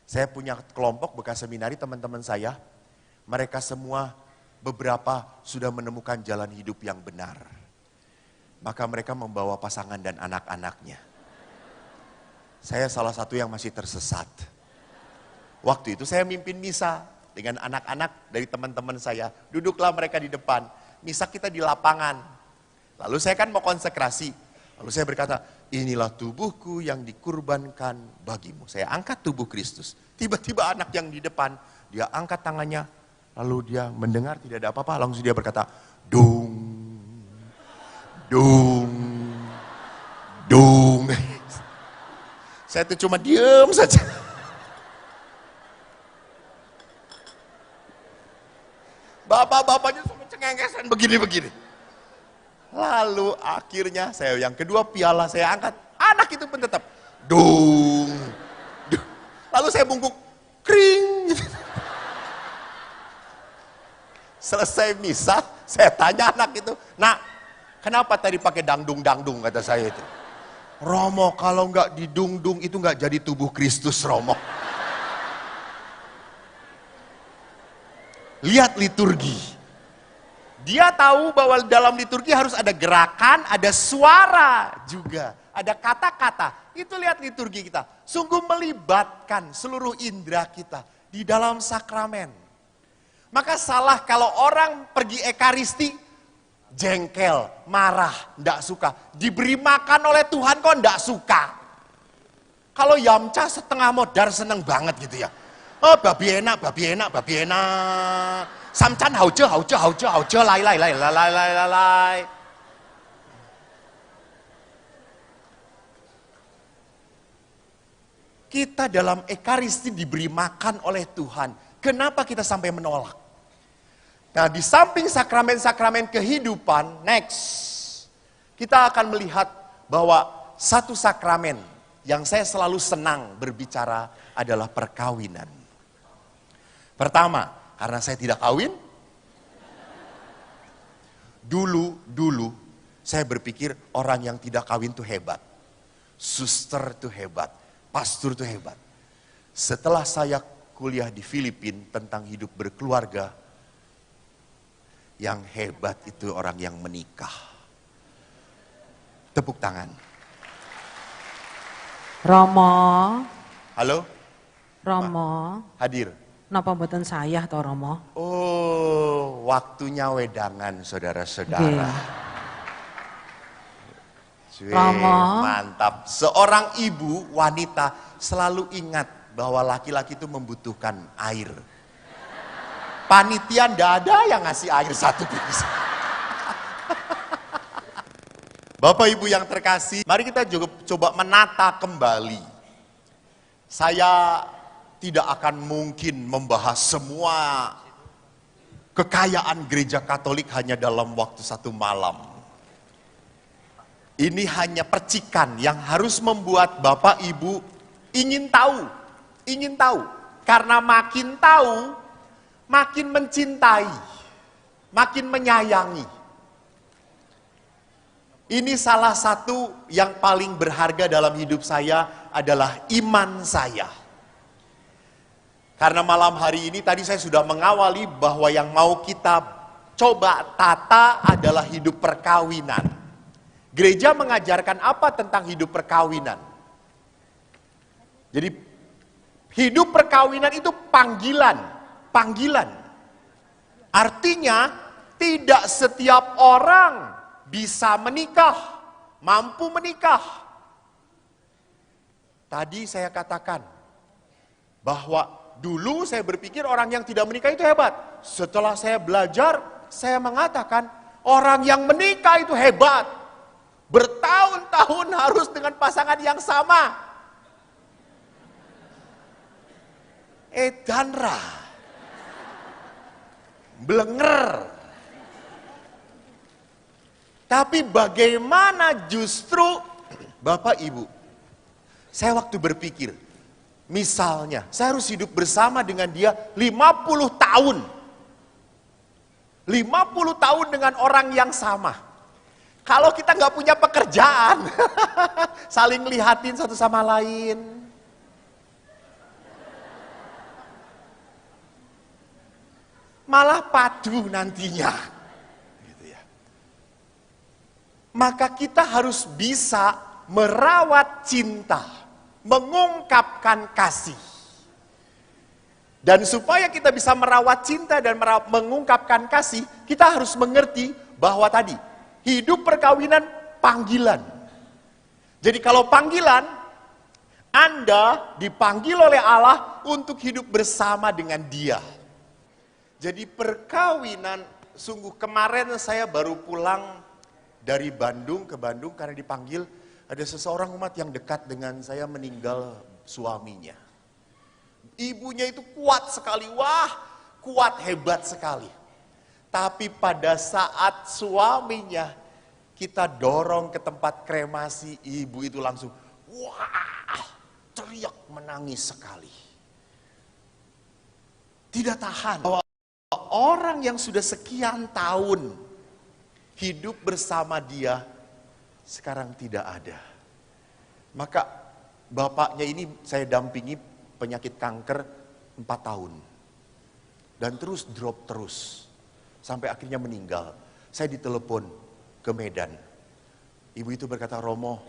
B: Saya punya kelompok bekas seminari teman-teman saya. Mereka semua beberapa sudah menemukan jalan hidup yang benar. Maka mereka membawa pasangan dan anak-anaknya. Saya salah satu yang masih tersesat. Waktu itu saya mimpin misa dengan anak-anak dari teman-teman saya. Duduklah mereka di depan. Misa kita di lapangan. Lalu saya kan mau konsekrasi. Lalu saya berkata, inilah tubuhku yang dikurbankan bagimu. Saya angkat tubuh Kristus. Tiba-tiba anak yang di depan, dia angkat tangannya. Lalu dia mendengar tidak ada apa-apa. Langsung dia berkata, dung, dung, dung. Saya tuh cuma diem saja. Bapak-bapaknya sampai cengengesan begini-begini. Lalu akhirnya saya yang kedua piala saya angkat. Anak itu pun tetap dung. Dung. Lalu saya bungkuk kring. Selesai misa, saya tanya anak itu, "Nak, kenapa tadi pakai dangdung-dangdung?" kata saya itu. "Romo, kalau nggak didungdung itu nggak jadi tubuh Kristus, Romo." Lihat liturgi. Dia tahu bahwa dalam liturgi harus ada gerakan, ada suara juga, ada kata-kata. Itu lihat liturgi kita. Sungguh melibatkan seluruh indera kita di dalam sakramen. Maka salah kalau orang pergi Ekaristi, jengkel, marah, ndak suka. Diberi makan oleh Tuhan kok ndak suka. Kalau yamca setengah modar seneng banget gitu ya. Oh babi enak, babi enak, babi enak. Samcan hauce, lai. Kita dalam Ekaristi diberi makan oleh Tuhan. Kenapa kita sampai menolak? Nah, di samping sakramen-sakramen kehidupan, next, kita akan melihat bahwa satu sakramen yang saya selalu senang berbicara adalah perkawinan. Pertama, karena saya tidak kawin, dulu saya berpikir orang yang tidak kawin itu hebat. Suster itu hebat, pastor itu hebat. Setelah saya kuliah di Filipina tentang hidup berkeluarga, yang hebat itu orang yang menikah. Tepuk tangan.
C: Romo,
B: Halo?
C: Romo,
B: Hadir.
C: napa mboten saya to Romo?
B: Oh, waktunya wedangan saudara-saudara. Cue,
C: Romo.
B: mantap. Seorang ibu wanita selalu ingat bahwa laki-laki itu membutuhkan air. Panitia ndak ada yang ngasih air satu piris. Bapak Ibu yang terkasih, mari kita juga coba menata kembali. Saya tidak akan mungkin membahas semua kekayaan gereja Katolik hanya dalam waktu satu malam. Ini hanya percikan yang harus membuat Bapak Ibu ingin tahu. Karena makin tahu, makin mencintai, makin menyayangi. Ini salah satu yang paling berharga dalam hidup saya adalah iman saya. Karena malam hari ini tadi saya sudah mengawali bahwa yang mau kita coba tata adalah hidup perkawinan. Gereja mengajarkan apa tentang hidup perkawinan? Jadi hidup perkawinan itu panggilan. Artinya tidak setiap orang bisa menikah, mampu menikah. Tadi saya katakan bahwa dulu saya berpikir orang yang tidak menikah itu hebat. Setelah saya belajar, saya mengatakan orang yang menikah itu hebat. Bertahun-tahun harus dengan pasangan yang sama. Edanra. Blenger. Tapi bagaimana justru Bapak Ibu, saya waktu berpikir, misalnya saya harus hidup bersama dengan dia 50 tahun. 50 tahun dengan orang yang sama. Kalau kita nggak punya pekerjaan, saling lihatin satu sama lain. Malah padu nantinya. Gitu ya. Maka kita harus bisa merawat cinta, mengungkapkan kasih. Dan supaya kita bisa merawat cinta dan mengungkapkan kasih, kita harus mengerti bahwa tadi, hidup perkawinan panggilan. Jadi kalau panggilan, Anda dipanggil oleh Allah untuk hidup bersama dengan Dia. Jadi perkawinan, sungguh kemarin saya baru pulang dari Bandung ke Bandung karena dipanggil ada seseorang umat yang dekat dengan saya meninggal suaminya. Ibunya itu kuat sekali, wah kuat hebat sekali. Tapi pada saat suaminya kita dorong ke tempat kremasi, ibu itu langsung wah teriak menangis sekali. Tidak tahan. Bahwa orang yang sudah sekian tahun hidup bersama dia sekarang tidak ada. Maka bapaknya ini saya dampingi penyakit kanker 4 tahun. Dan terus drop terus. Sampai akhirnya meninggal. Saya ditelepon ke Medan. Ibu itu berkata, Romo,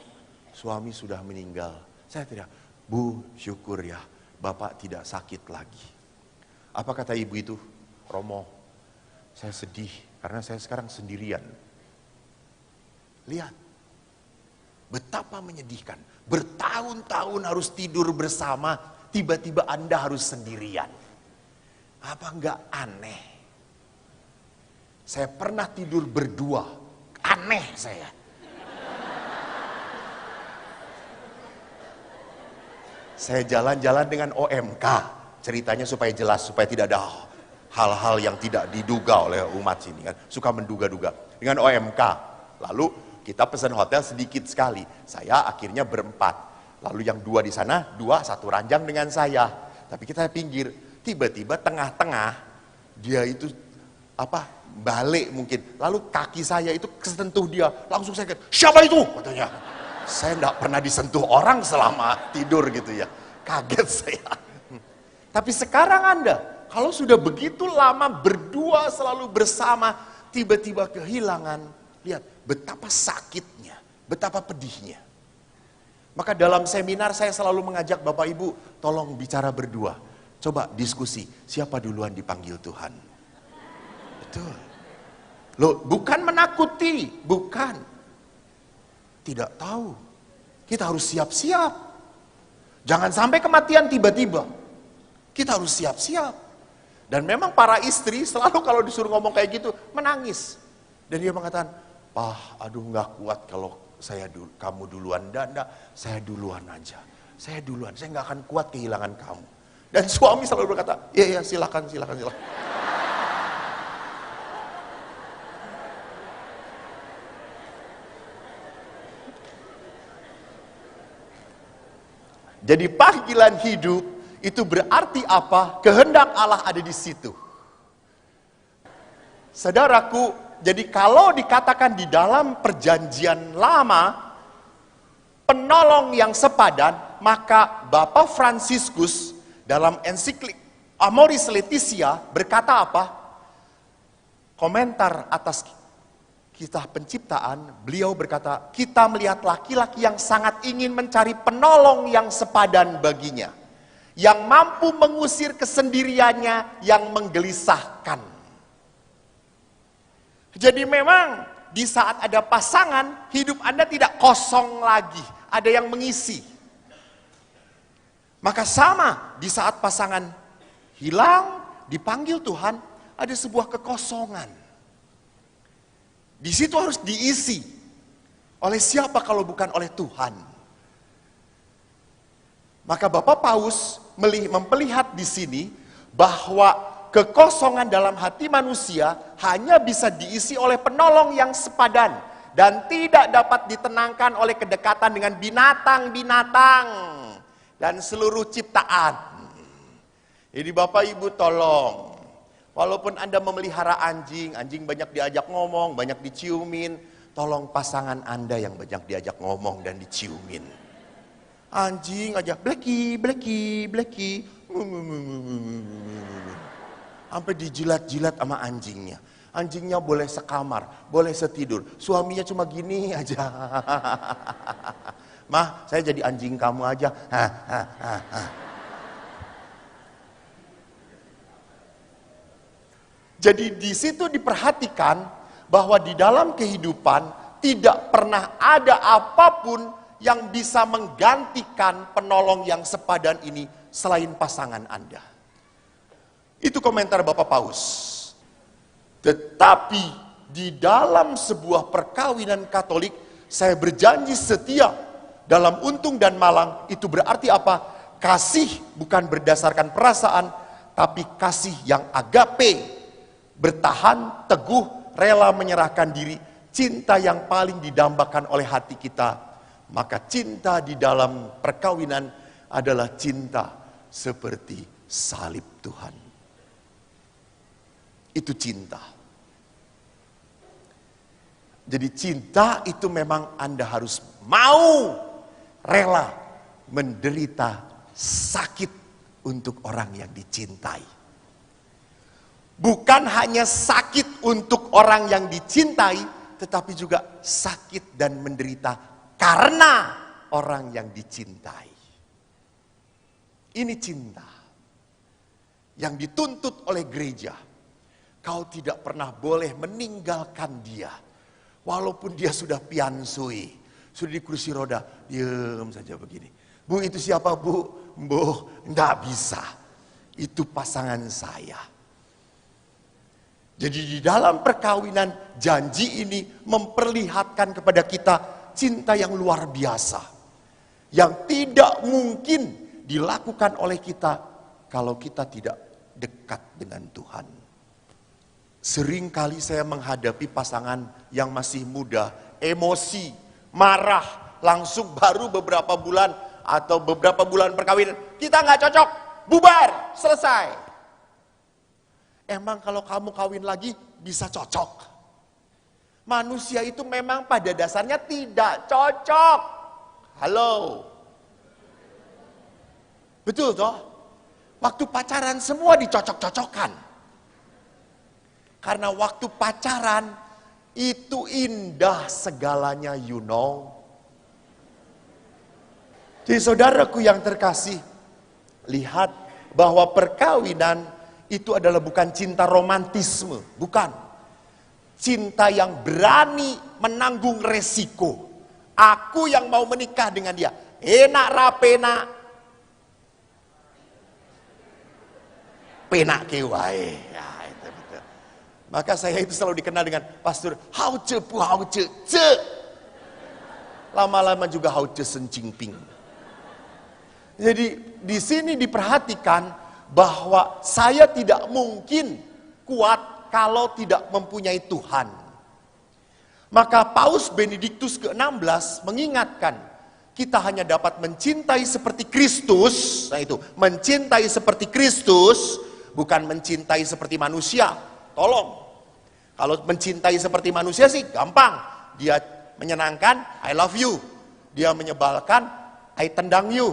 B: suami sudah meninggal. Saya tidak, Bu, syukur ya, Bapak tidak sakit lagi. Apa kata ibu itu? Romo, saya sedih karena saya sekarang sendirian. Lihat, betapa menyedihkan. Bertahun-tahun harus tidur bersama, tiba-tiba Anda harus sendirian. Apa enggak aneh? Saya pernah tidur berdua, aneh saya. Saya jalan-jalan dengan OMK, ceritanya supaya jelas, supaya tidak ada hal-hal yang tidak diduga oleh umat sini kan, suka menduga-duga dengan OMK. Lalu kita pesan hotel sedikit sekali. Saya akhirnya berempat. Lalu yang 2 di sana, 2 satu ranjang dengan saya. Tapi kita pinggir. Tiba-tiba tengah-tengah dia itu balik mungkin. Lalu kaki saya itu kesentuh dia. Langsung saya kata, siapa itu? Katanya. Saya enggak pernah disentuh orang selama tidur gitu ya. Kaget saya. Tapi sekarang Anda, kalau sudah begitu lama berdua selalu bersama, tiba-tiba kehilangan, lihat betapa sakitnya, betapa pedihnya. Maka dalam seminar saya selalu mengajak Bapak Ibu, tolong bicara berdua. Coba diskusi, siapa duluan dipanggil Tuhan? Betul. Loh, bukan menakuti, bukan. Tidak tahu. Kita harus siap-siap. Jangan sampai kematian tiba-tiba. Kita harus siap-siap. Dan memang para istri selalu kalau disuruh ngomong kayak gitu, menangis. Dan dia mengatakan, Pak, aduh nggak kuat kalau kamu duluan. Enggak, saya duluan aja. Saya duluan, saya nggak akan kuat kehilangan kamu. Dan suami selalu berkata, iya silakan. Jadi panggilan hidup itu berarti apa? Kehendak Allah ada di situ. Saudaraku, jadi kalau dikatakan di dalam perjanjian lama, penolong yang sepadan, maka Bapak Fransiskus dalam ensiklik Amoris Laetitia berkata apa? Komentar atas kisah penciptaan, beliau berkata, kita melihat laki-laki yang sangat ingin mencari penolong yang sepadan baginya. Yang mampu mengusir kesendiriannya yang menggelisahkan. Jadi memang di saat ada pasangan, hidup Anda tidak kosong lagi. Ada yang mengisi. Maka sama, di saat pasangan hilang, dipanggil Tuhan, ada sebuah kekosongan. Di situ harus diisi. Oleh siapa kalau bukan oleh Tuhan? Maka Bapak Paus melihat di sini bahwa Kekosongan dalam hati manusia hanya bisa diisi oleh penolong yang sepadan dan tidak dapat ditenangkan oleh kedekatan dengan binatang-binatang dan seluruh ciptaan. Jadi Bapak Ibu tolong, walaupun Anda memelihara anjing, anjing banyak diajak ngomong, banyak diciumin, tolong pasangan Anda yang banyak diajak ngomong dan diciumin. Anjing aja, Blacky, Blacky, Blacky, sampai dijilat-jilat sama anjingnya. Anjingnya boleh sekamar, boleh setidur. Suaminya cuma gini aja. Mah, saya jadi anjing kamu aja. Jadi di situ diperhatikan bahwa di dalam kehidupan tidak pernah ada apapun yang bisa menggantikan penolong yang sepadan ini selain pasangan Anda. Itu komentar Bapak Paus. Tetapi di dalam sebuah perkawinan Katolik, saya berjanji setia dalam untung dan malang. Itu berarti apa? Kasih bukan berdasarkan perasaan, tapi kasih yang agape, bertahan, teguh, rela menyerahkan diri, cinta yang paling didambakan oleh hati kita. Maka cinta di dalam perkawinan adalah cinta seperti salib Tuhan. Itu cinta. Jadi cinta itu memang Anda harus mau rela menderita sakit untuk orang yang dicintai. Bukan hanya sakit untuk orang yang dicintai, tetapi juga sakit dan menderita karena orang yang dicintai. Ini cinta yang dituntut oleh gereja. Kau tidak pernah boleh meninggalkan dia. Walaupun dia sudah piansui, sudah di kursi roda, diam saja begini. Bu, itu siapa bu? Bu, enggak bisa. Itu pasangan saya. Jadi di dalam perkawinan, janji ini memperlihatkan kepada kita cinta yang luar biasa. Yang tidak mungkin dilakukan oleh kita kalau kita tidak dekat dengan Tuhan. Sering kali saya menghadapi pasangan yang masih muda, emosi, marah, langsung baru beberapa bulan atau beberapa bulan perkawinan, kita nggak cocok, bubar, selesai. Emang kalau kamu kawin lagi bisa cocok? Manusia itu memang pada dasarnya tidak cocok. Halo. Betul toh? Waktu pacaran semua dicocok-cocokkan. Karena waktu pacaran itu indah segalanya, you know. Jadi saudaraku yang terkasih, lihat bahwa perkawinan itu adalah bukan cinta romantisme, bukan. Cinta yang berani menanggung resiko. Aku yang mau menikah dengan dia, enak rapena, penak kewae. Ya, itu betul. Maka saya itu selalu dikenal dengan pastor hauce pu hauce ce. Lama-lama juga hauce sencingping. Jadi di sini diperhatikan bahwa saya tidak mungkin kuat kalau tidak mempunyai Tuhan. Maka Paus Benediktus ke-16 mengingatkan kita hanya dapat mencintai seperti Kristus. Nah itu, mencintai seperti Kristus bukan mencintai seperti manusia. Tolong. Kalau mencintai seperti manusia sih gampang. Dia menyenangkan, I love you. Dia menyebalkan, I tendang you.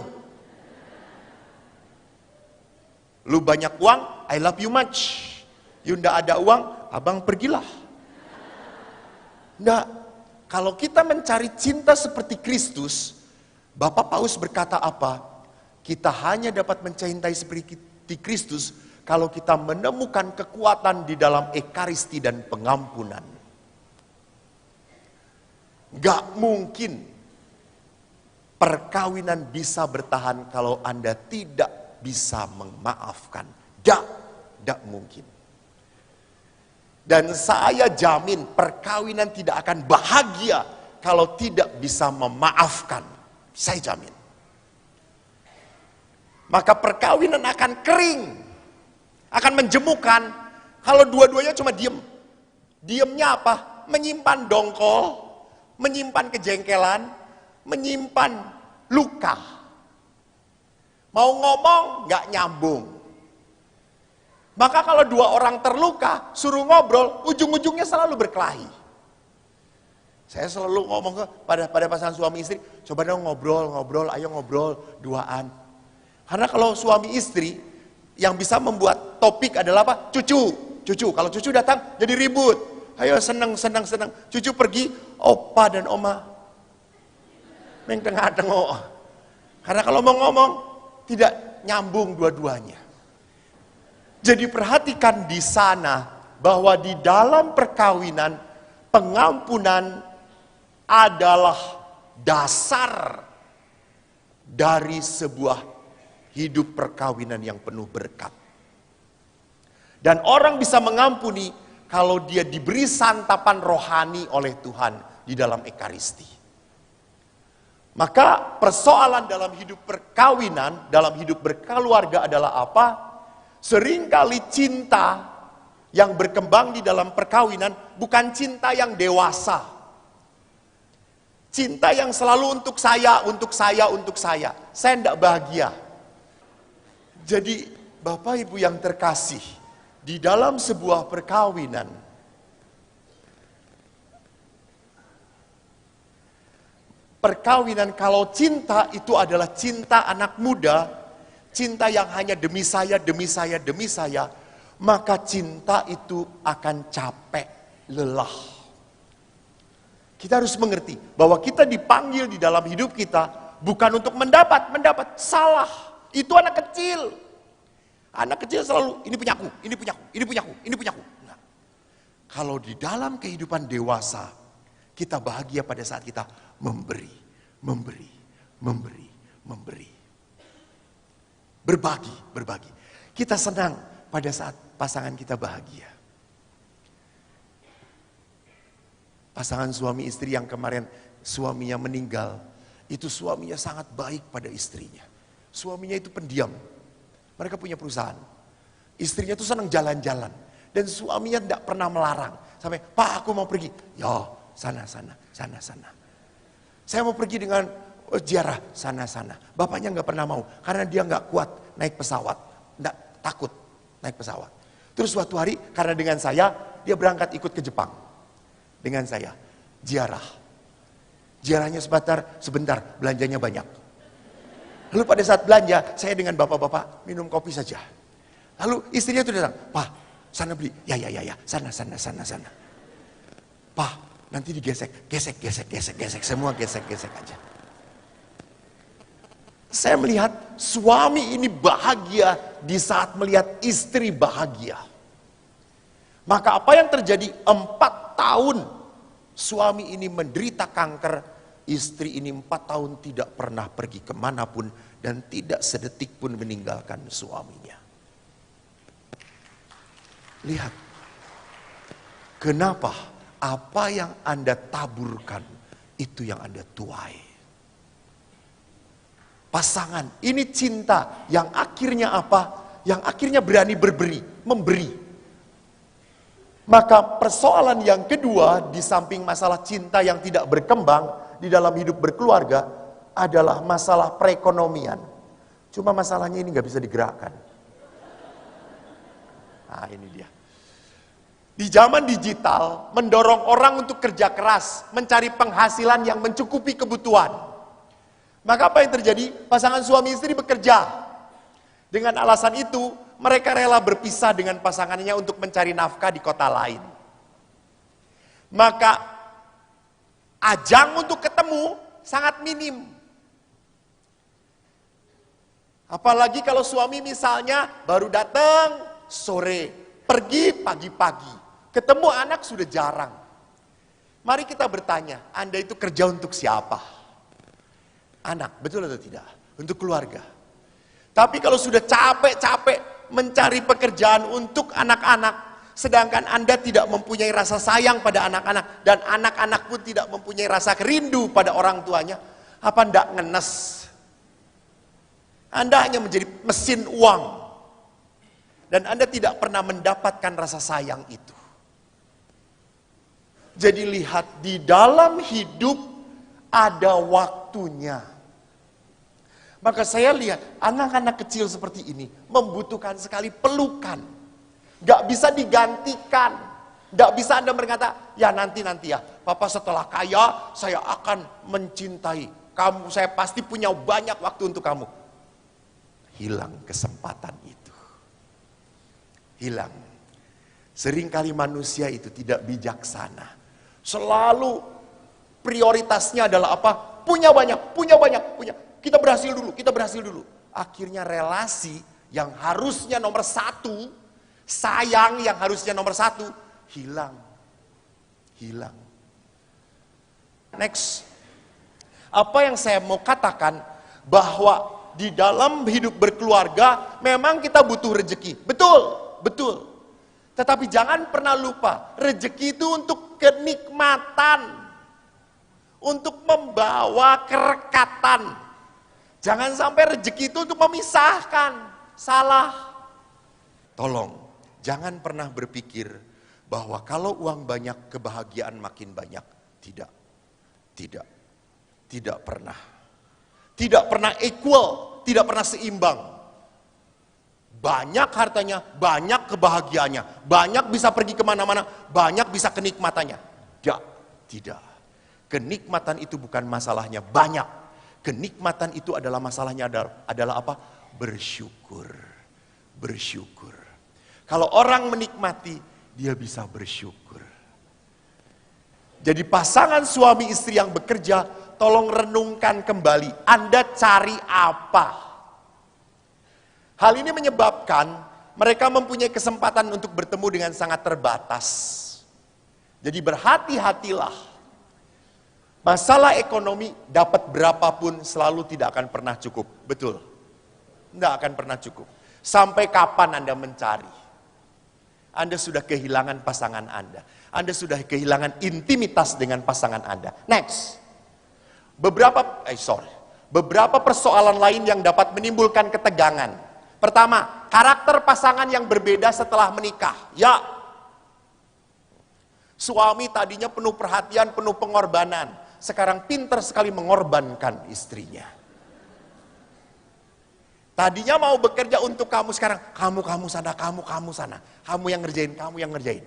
B: Lu banyak uang, I love you much. You ndak ada uang, abang pergilah. Ndak. Kalau kita mencari cinta seperti Kristus, Bapak Paus berkata apa? Kita hanya dapat mencintai seperti Kristus kalau kita menemukan kekuatan di dalam ekaristi dan pengampunan. Gak mungkin perkawinan bisa bertahan kalau Anda tidak bisa memaafkan. Tidak mungkin. Dan saya jamin perkawinan tidak akan bahagia kalau tidak bisa memaafkan. Saya jamin. Maka perkawinan akan kering, akan menjemukan kalau dua-duanya cuma diem. Diemnya apa? Menyimpan dongkol, menyimpan kejengkelan, menyimpan luka. Mau ngomong nggak nyambung. Maka kalau dua orang terluka, suruh ngobrol, ujung-ujungnya selalu berkelahi. Saya selalu ngomong pada pasangan suami istri, coba dong ngobrol, ayo ngobrol duaan. Karena kalau suami istri, yang bisa membuat topik adalah apa? Cucu. Kalau cucu datang, jadi ribut. Ayo seneng. Cucu pergi, opa dan oma meng tengah-tengah. Karena kalau mau ngomong, tidak nyambung dua-duanya. Jadi perhatikan di sana bahwa di dalam perkawinan pengampunan adalah dasar dari sebuah hidup perkawinan yang penuh berkat. Dan orang bisa mengampuni kalau dia diberi santapan rohani oleh Tuhan di dalam ekaristi. Maka persoalan dalam hidup perkawinan, dalam hidup berkeluarga adalah apa? Seringkali cinta yang berkembang di dalam perkawinan bukan cinta yang dewasa. Cinta yang selalu untuk saya. Saya tidak bahagia. Jadi Bapak Ibu yang terkasih, di dalam sebuah perkawinan, kalau cinta itu adalah cinta anak muda, cinta yang hanya demi saya, maka cinta itu akan capek, lelah. Kita harus mengerti bahwa kita dipanggil di dalam hidup kita bukan untuk mendapat, salah. Itu anak kecil. Anak kecil selalu, ini punyaku. Nah, kalau di dalam kehidupan dewasa, kita bahagia pada saat kita memberi. Berbagi. Kita senang pada saat pasangan kita bahagia. Pasangan suami istri yang kemarin suaminya meninggal, itu suaminya sangat baik pada istrinya. Suaminya itu pendiam. Mereka punya perusahaan. Istrinya itu senang jalan-jalan. Dan suaminya tidak pernah melarang. Sampai, Pak aku mau pergi. Ya, sana. Saya mau pergi dengan ziarah sana. Bapaknya nggak pernah mau. Karena dia nggak kuat naik pesawat. Nggak takut naik pesawat. Terus suatu hari, karena dengan saya, dia berangkat ikut ke Jepang. Dengan saya, ziarah. Ziarahnya sebentar, belanjanya banyak. Lalu pada saat belanja, saya dengan bapak-bapak minum kopi saja. Lalu istrinya itu datang, Pak, sana beli. Ya, sana. Pak, nanti digesek, gesek, semua gesek aja. Saya melihat suami ini bahagia di saat melihat istri bahagia. Maka apa yang terjadi 4 tahun suami ini menderita kanker, istri ini 4 tahun tidak pernah pergi kemanapun dan tidak sedetik pun meninggalkan suaminya. Lihat, kenapa apa yang Anda taburkan itu yang Anda tuai. Pasangan, ini cinta yang akhirnya apa? Yang akhirnya berani memberi. Maka persoalan yang kedua di samping masalah cinta yang tidak berkembang di dalam hidup berkeluarga adalah masalah perekonomian. Cuma masalahnya ini nggak bisa digerakkan. Nah ini dia. Di zaman digital mendorong orang untuk kerja keras, mencari penghasilan yang mencukupi kebutuhan. Maka apa yang terjadi? Pasangan suami istri bekerja. Dengan alasan itu, mereka rela berpisah dengan pasangannya untuk mencari nafkah di kota lain. Maka ajang untuk ketemu sangat minim. Apalagi kalau suami misalnya baru datang sore, pergi pagi-pagi. Ketemu anak sudah jarang. Mari kita bertanya, Anda itu kerja untuk siapa? Anak, betul atau tidak? Untuk keluarga. Tapi kalau sudah capek-capek mencari pekerjaan untuk anak-anak, sedangkan Anda tidak mempunyai rasa sayang pada anak-anak, dan anak-anak pun tidak mempunyai rasa rindu pada orang tuanya, apa ndak ngenes? Anda hanya menjadi mesin uang. Dan Anda tidak pernah mendapatkan rasa sayang itu. Jadi lihat, di dalam hidup ada waktunya. Maka saya lihat anak-anak kecil seperti ini membutuhkan sekali pelukan. Gak bisa digantikan. Gak bisa Anda berkata, ya nanti ya. Papa setelah kaya, saya akan mencintai kamu. Saya pasti punya banyak waktu untuk kamu. Hilang kesempatan itu. Hilang. Seringkali manusia itu tidak bijaksana. Selalu prioritasnya adalah apa? Punya banyak. Kita berhasil dulu. Akhirnya relasi yang harusnya nomor satu, sayang yang harusnya nomor satu, hilang. Next. Apa yang saya mau katakan, bahwa di dalam hidup berkeluarga memang kita butuh rezeki. Betul. Tetapi jangan pernah lupa, rezeki itu untuk kenikmatan. Untuk membawa kerekatan. Jangan sampai rezeki itu untuk memisahkan. Salah. Tolong, jangan pernah berpikir bahwa kalau uang banyak, kebahagiaan makin banyak. Tidak pernah. Tidak pernah equal, tidak pernah seimbang. Banyak hartanya, banyak kebahagiaannya, banyak bisa pergi kemana-mana, banyak bisa kenikmatannya. Tidak. Kenikmatan itu bukan masalahnya banyak. Kenikmatan itu adalah masalahnya adalah apa? Bersyukur. Kalau orang menikmati, dia bisa bersyukur. Jadi pasangan suami istri yang bekerja, tolong renungkan kembali, Anda cari apa? Hal ini menyebabkan mereka mempunyai kesempatan untuk bertemu dengan sangat terbatas. Jadi berhati-hatilah. Masalah ekonomi dapat berapapun selalu tidak akan pernah cukup. Betul. Tidak akan pernah cukup. Sampai kapan Anda mencari? Anda sudah kehilangan pasangan Anda. Anda sudah kehilangan intimitas dengan pasangan Anda. Next. Beberapa persoalan lain yang dapat menimbulkan ketegangan. Pertama, karakter pasangan yang berbeda setelah menikah. Ya, suami tadinya penuh perhatian, penuh pengorbanan. Sekarang pintar sekali mengorbankan istrinya. Tadinya mau bekerja untuk kamu, sekarang kamu sana, kamu sana. Kamu yang ngerjain.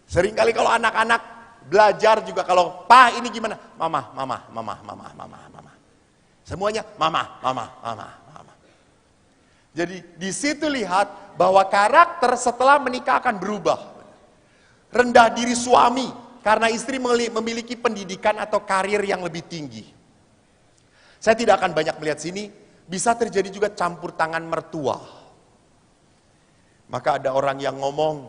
B: Seringkali kalau anak-anak belajar juga, kalau pa ini gimana? Mama. Semuanya mama. Jadi di situ lihat bahwa karakter setelah menikah akan berubah. Rendah diri suami karena istri memiliki pendidikan atau karir yang lebih tinggi. Saya tidak akan banyak melihat sini, bisa terjadi juga campur tangan mertua. Maka ada orang yang ngomong,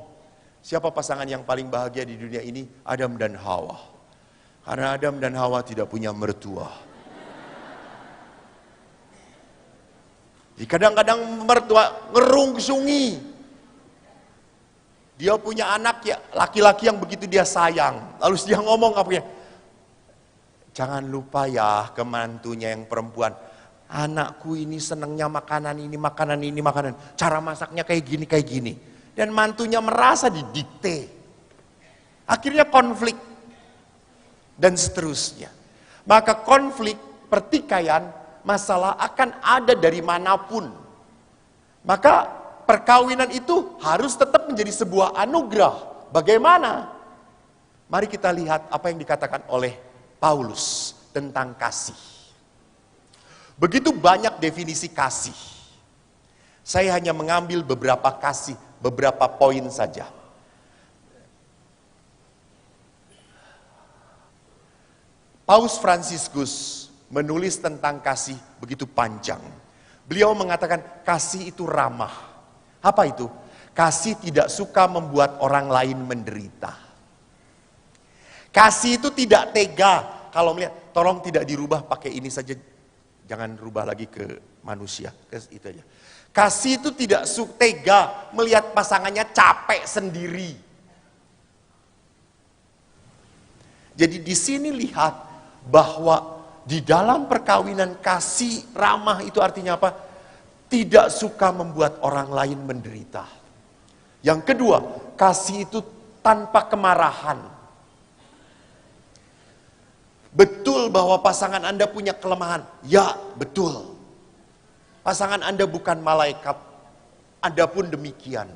B: siapa pasangan yang paling bahagia di dunia ini? Adam dan Hawa. Karena Adam dan Hawa tidak punya mertua. Kadang-kadang mertua ngerungsungi. Dia punya anak ya laki-laki yang begitu dia sayang. Lalu dia ngomong apa ya? Jangan lupa ya ke mantunya yang perempuan. Anakku ini senangnya makanan ini. Cara masaknya kayak gini. Dan mantunya merasa didikte. Akhirnya konflik. Dan seterusnya. Maka konflik, pertikaian, masalah akan ada dari manapun. Maka perkawinan itu harus tetap menjadi sebuah anugerah. Bagaimana? Mari kita lihat apa yang dikatakan oleh Paulus tentang kasih. Begitu banyak definisi kasih. Saya hanya mengambil beberapa poin saja. Paus Fransiskus menulis tentang kasih begitu panjang. Beliau mengatakan kasih itu ramah. Apa itu? Kasih tidak suka membuat orang lain menderita. Kasih itu tidak tega. Kalau melihat, tolong tidak dirubah pakai ini saja. Jangan rubah lagi ke manusia. Itu aja. Kasih itu tidak tega melihat pasangannya capek sendiri. Jadi di sini lihat bahwa di dalam perkawinan kasih ramah itu artinya apa? tidak suka membuat orang lain menderita. Yang kedua, kasih itu tanpa kemarahan. Betul bahwa pasangan Anda punya kelemahan. Ya, betul. Pasangan Anda bukan malaikat. Anda pun demikian.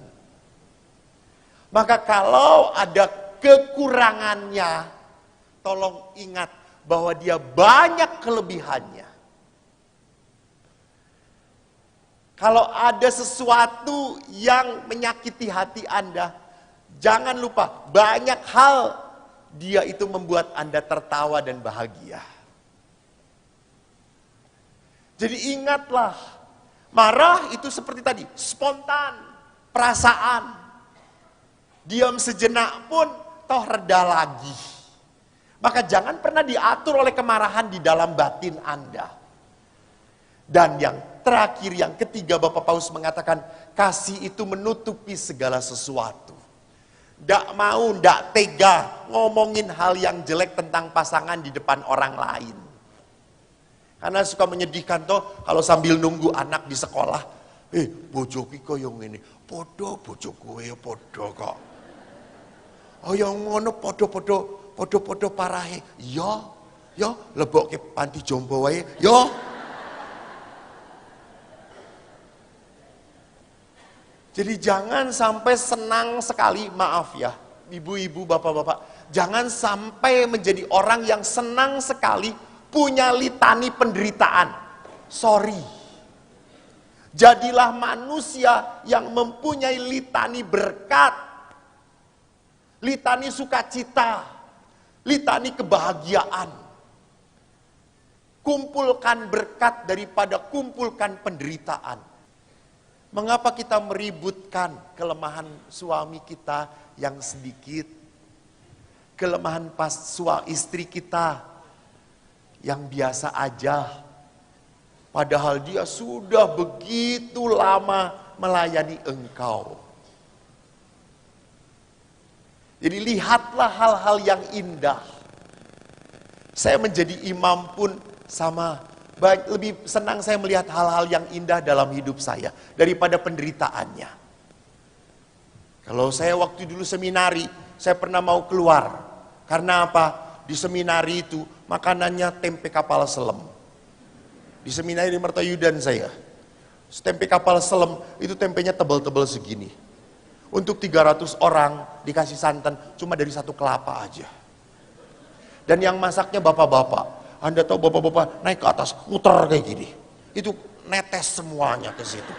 B: Maka kalau ada kekurangannya, tolong ingat bahwa dia banyak kelebihannya. Kalau ada sesuatu yang menyakiti hati Anda, jangan lupa banyak hal dia itu membuat Anda tertawa dan bahagia. Jadi ingatlah, marah itu seperti tadi, spontan, perasaan. Diam sejenak pun toh reda lagi. Maka jangan pernah diatur oleh kemarahan di dalam batin Anda. Dan yang terakhir, yang ketiga, Bapak Paus mengatakan, kasih itu menutupi segala sesuatu. Nggak mau, nggak tega ngomongin hal yang jelek tentang pasangan di depan orang lain. Karena suka menyedihkan toh, kalau sambil nunggu anak di sekolah, bojoku kok yang ini, podo bojoku ya podo kok. Oh yang ngono podo parahe. Ya, lebokke panti jompo wae. Ya. Jadi jangan sampai senang sekali, maaf ya, ibu-ibu, bapak-bapak, jangan sampai menjadi orang yang senang sekali punya litani penderitaan. Sorry. Jadilah manusia yang mempunyai litani berkat, litani sukacita, litani kebahagiaan. Kumpulkan berkat daripada kumpulkan penderitaan. Mengapa kita meributkan kelemahan suami kita yang sedikit, kelemahan istri kita yang biasa aja, padahal dia sudah begitu lama melayani engkau. Jadi lihatlah hal-hal yang indah. Saya menjadi imam pun sama, lebih senang saya melihat hal-hal yang indah dalam hidup saya daripada penderitaannya. Kalau saya waktu dulu seminari, saya pernah mau keluar. Karena apa? Di seminari itu makanannya tempe kapal selam. Di seminari di Mertoyudan saya. Tempe kapal selam itu tempenya tebal-tebal segini. Untuk 300 orang dikasih santan cuma dari satu kelapa aja. Dan yang masaknya bapak-bapak. Anda tahu bapak-bapak naik ke atas, muter kayak gini. Itu netes semuanya ke situ.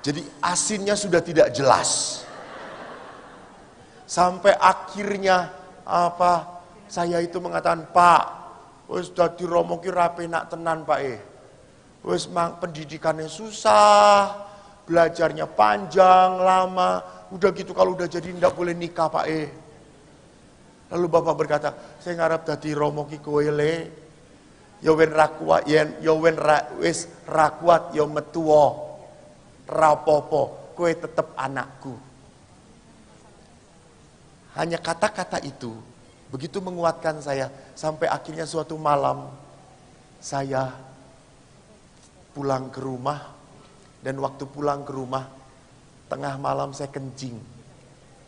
B: Jadi asinnya sudah tidak jelas. Sampai akhirnya saya itu mengatakan, Pak, wis dadi romo ki ra penak tenan, Pak Wis pendidikannya susah, belajarnya panjang, lama. Udah gitu kalau udah jadi ndak boleh nikah, Pak Lalu Bapak berkata, saya ngarep dadi romo ki kowe le. Ya wen ra kuat, ya wen wis ra kuat ya metuwa. Ra apa-apa, kowe tetep anakku. Hanya kata-kata itu begitu menguatkan saya sampai akhirnya suatu malam saya pulang ke rumah, dan waktu pulang ke rumah tengah malam saya kencing.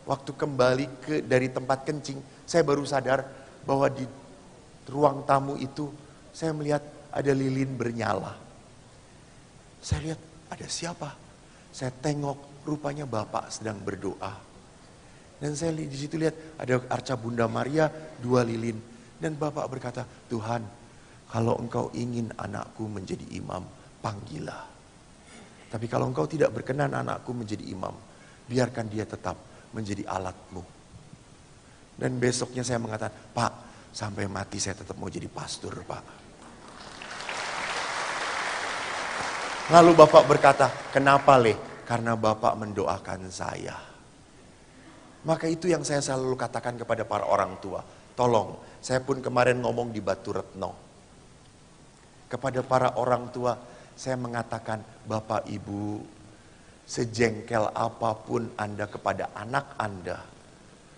B: Waktu kembali dari tempat kencing, saya baru sadar bahwa di ruang tamu itu saya melihat ada lilin bernyala. Saya lihat ada siapa? Saya tengok, rupanya Bapak sedang berdoa. Dan saya di situ lihat ada arca Bunda Maria, 2 lilin. Dan Bapak berkata, Tuhan, kalau engkau ingin anakku menjadi imam, panggillah. Tapi kalau engkau tidak berkenan anakku menjadi imam, biarkan dia tetap menjadi alatmu. Dan besoknya saya mengatakan, Pak, sampai mati saya tetap mau jadi pastor, Pak. Lalu Bapak berkata, kenapa Le? Karena Bapak mendoakan saya. Maka itu yang saya selalu katakan kepada para orang tua. Tolong, saya pun kemarin ngomong di Batu Retno. Kepada para orang tua, saya mengatakan, Bapak Ibu, sejengkel apapun Anda kepada anak Anda,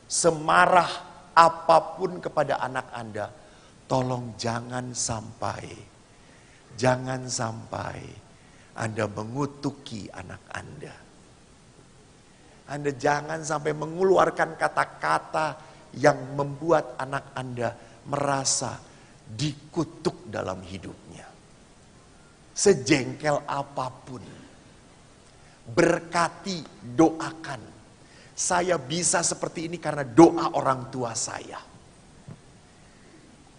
B: semarah apapun kepada anak Anda, tolong jangan sampai Jangan sampai Anda mengutuki anak Anda. Anda jangan sampai mengeluarkan kata-kata yang membuat anak Anda merasa dikutuk dalam hidupnya. Sejengkel apapun, berkati, doakan. Saya bisa seperti ini karena doa orang tua saya.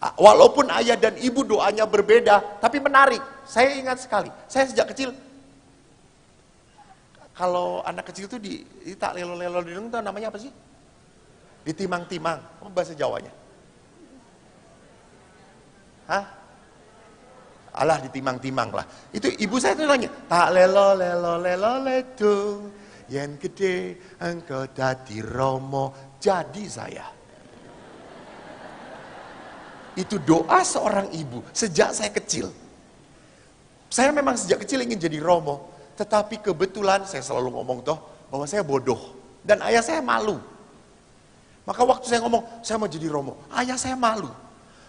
B: Walaupun ayah dan ibu doanya berbeda, tapi menarik. Saya ingat sekali, saya sejak kecil, kalau anak kecil itu tak lelo-lelo di itu namanya apa sih? Ditimang-timang, apa bahasa Jawanya? Hah? Alah, ditimang-timang lah. Itu ibu saya tuh nanya, tak lelo-lelo ledung, yen gede engkau dadi romo, jadi saya. Itu doa seorang ibu sejak saya kecil. Saya memang sejak kecil ingin jadi romo, tetapi kebetulan saya selalu ngomong bahwa saya bodoh dan ayah saya malu. Maka waktu saya ngomong saya mau jadi romo, ayah saya malu.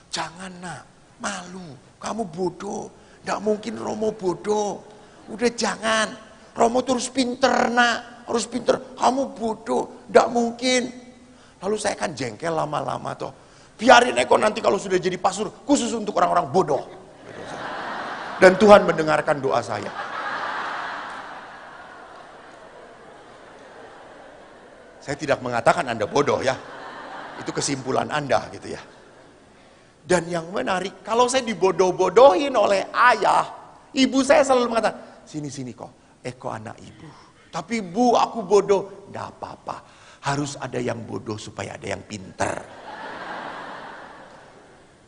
B: Jangan nak, malu, kamu bodoh, tidak mungkin romo bodoh. Udah jangan, romo terus pinter nak, harus pinter. Kamu bodoh, tidak mungkin. Lalu saya kan jengkel lama-lama biarin Eko nanti kalau sudah jadi pastor khusus untuk orang-orang bodoh. Dan Tuhan mendengarkan doa saya. Saya tidak mengatakan Anda bodoh ya. Itu kesimpulan Anda gitu ya. Dan yang menarik, kalau saya dibodoh-bodohin oleh ayah, ibu saya selalu mengatakan, sini kok, Eko anak ibu. Tapi bu, aku bodoh. Nggak apa-apa, harus ada yang bodoh supaya ada yang pinter.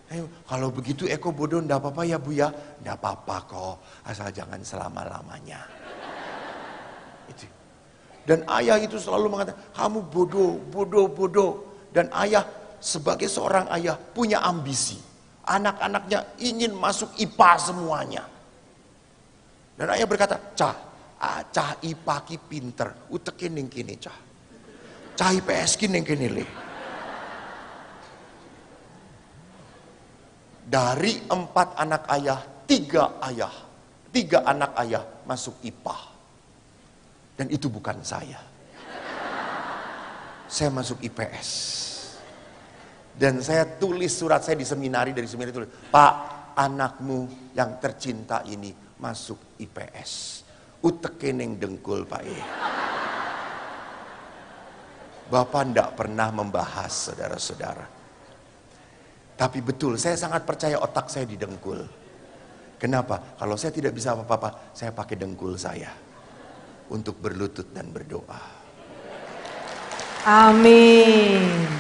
B: Ayo, kalau begitu Eko bodoh nggak apa-apa ya bu ya. Nggak apa-apa kok, asal jangan selama-lamanya. Itu. Dan ayah itu selalu mengatakan, kamu bodoh. Dan ayah sebagai seorang ayah punya ambisi. Anak-anaknya ingin masuk IPA semuanya. Dan ayah berkata, cah IPA ki pinter, utekin ning kini cah. Cah IPS ki ning kini le. Dari 4 anak ayah, 3 anak ayah masuk IPA. Dan itu bukan saya. Saya masuk IPS. Dan saya tulis surat saya di seminari, dari seminari tulis, Pak, anakmu yang tercinta ini masuk IPS. Utekeneng dengkul Pak E. Bapak ndak pernah membahas saudara-saudara. Tapi betul, saya sangat percaya otak saya didengkul. Kenapa? Kalau saya tidak bisa apa-apa, saya pakai dengkul saya untuk berlutut dan berdoa.
C: Amin.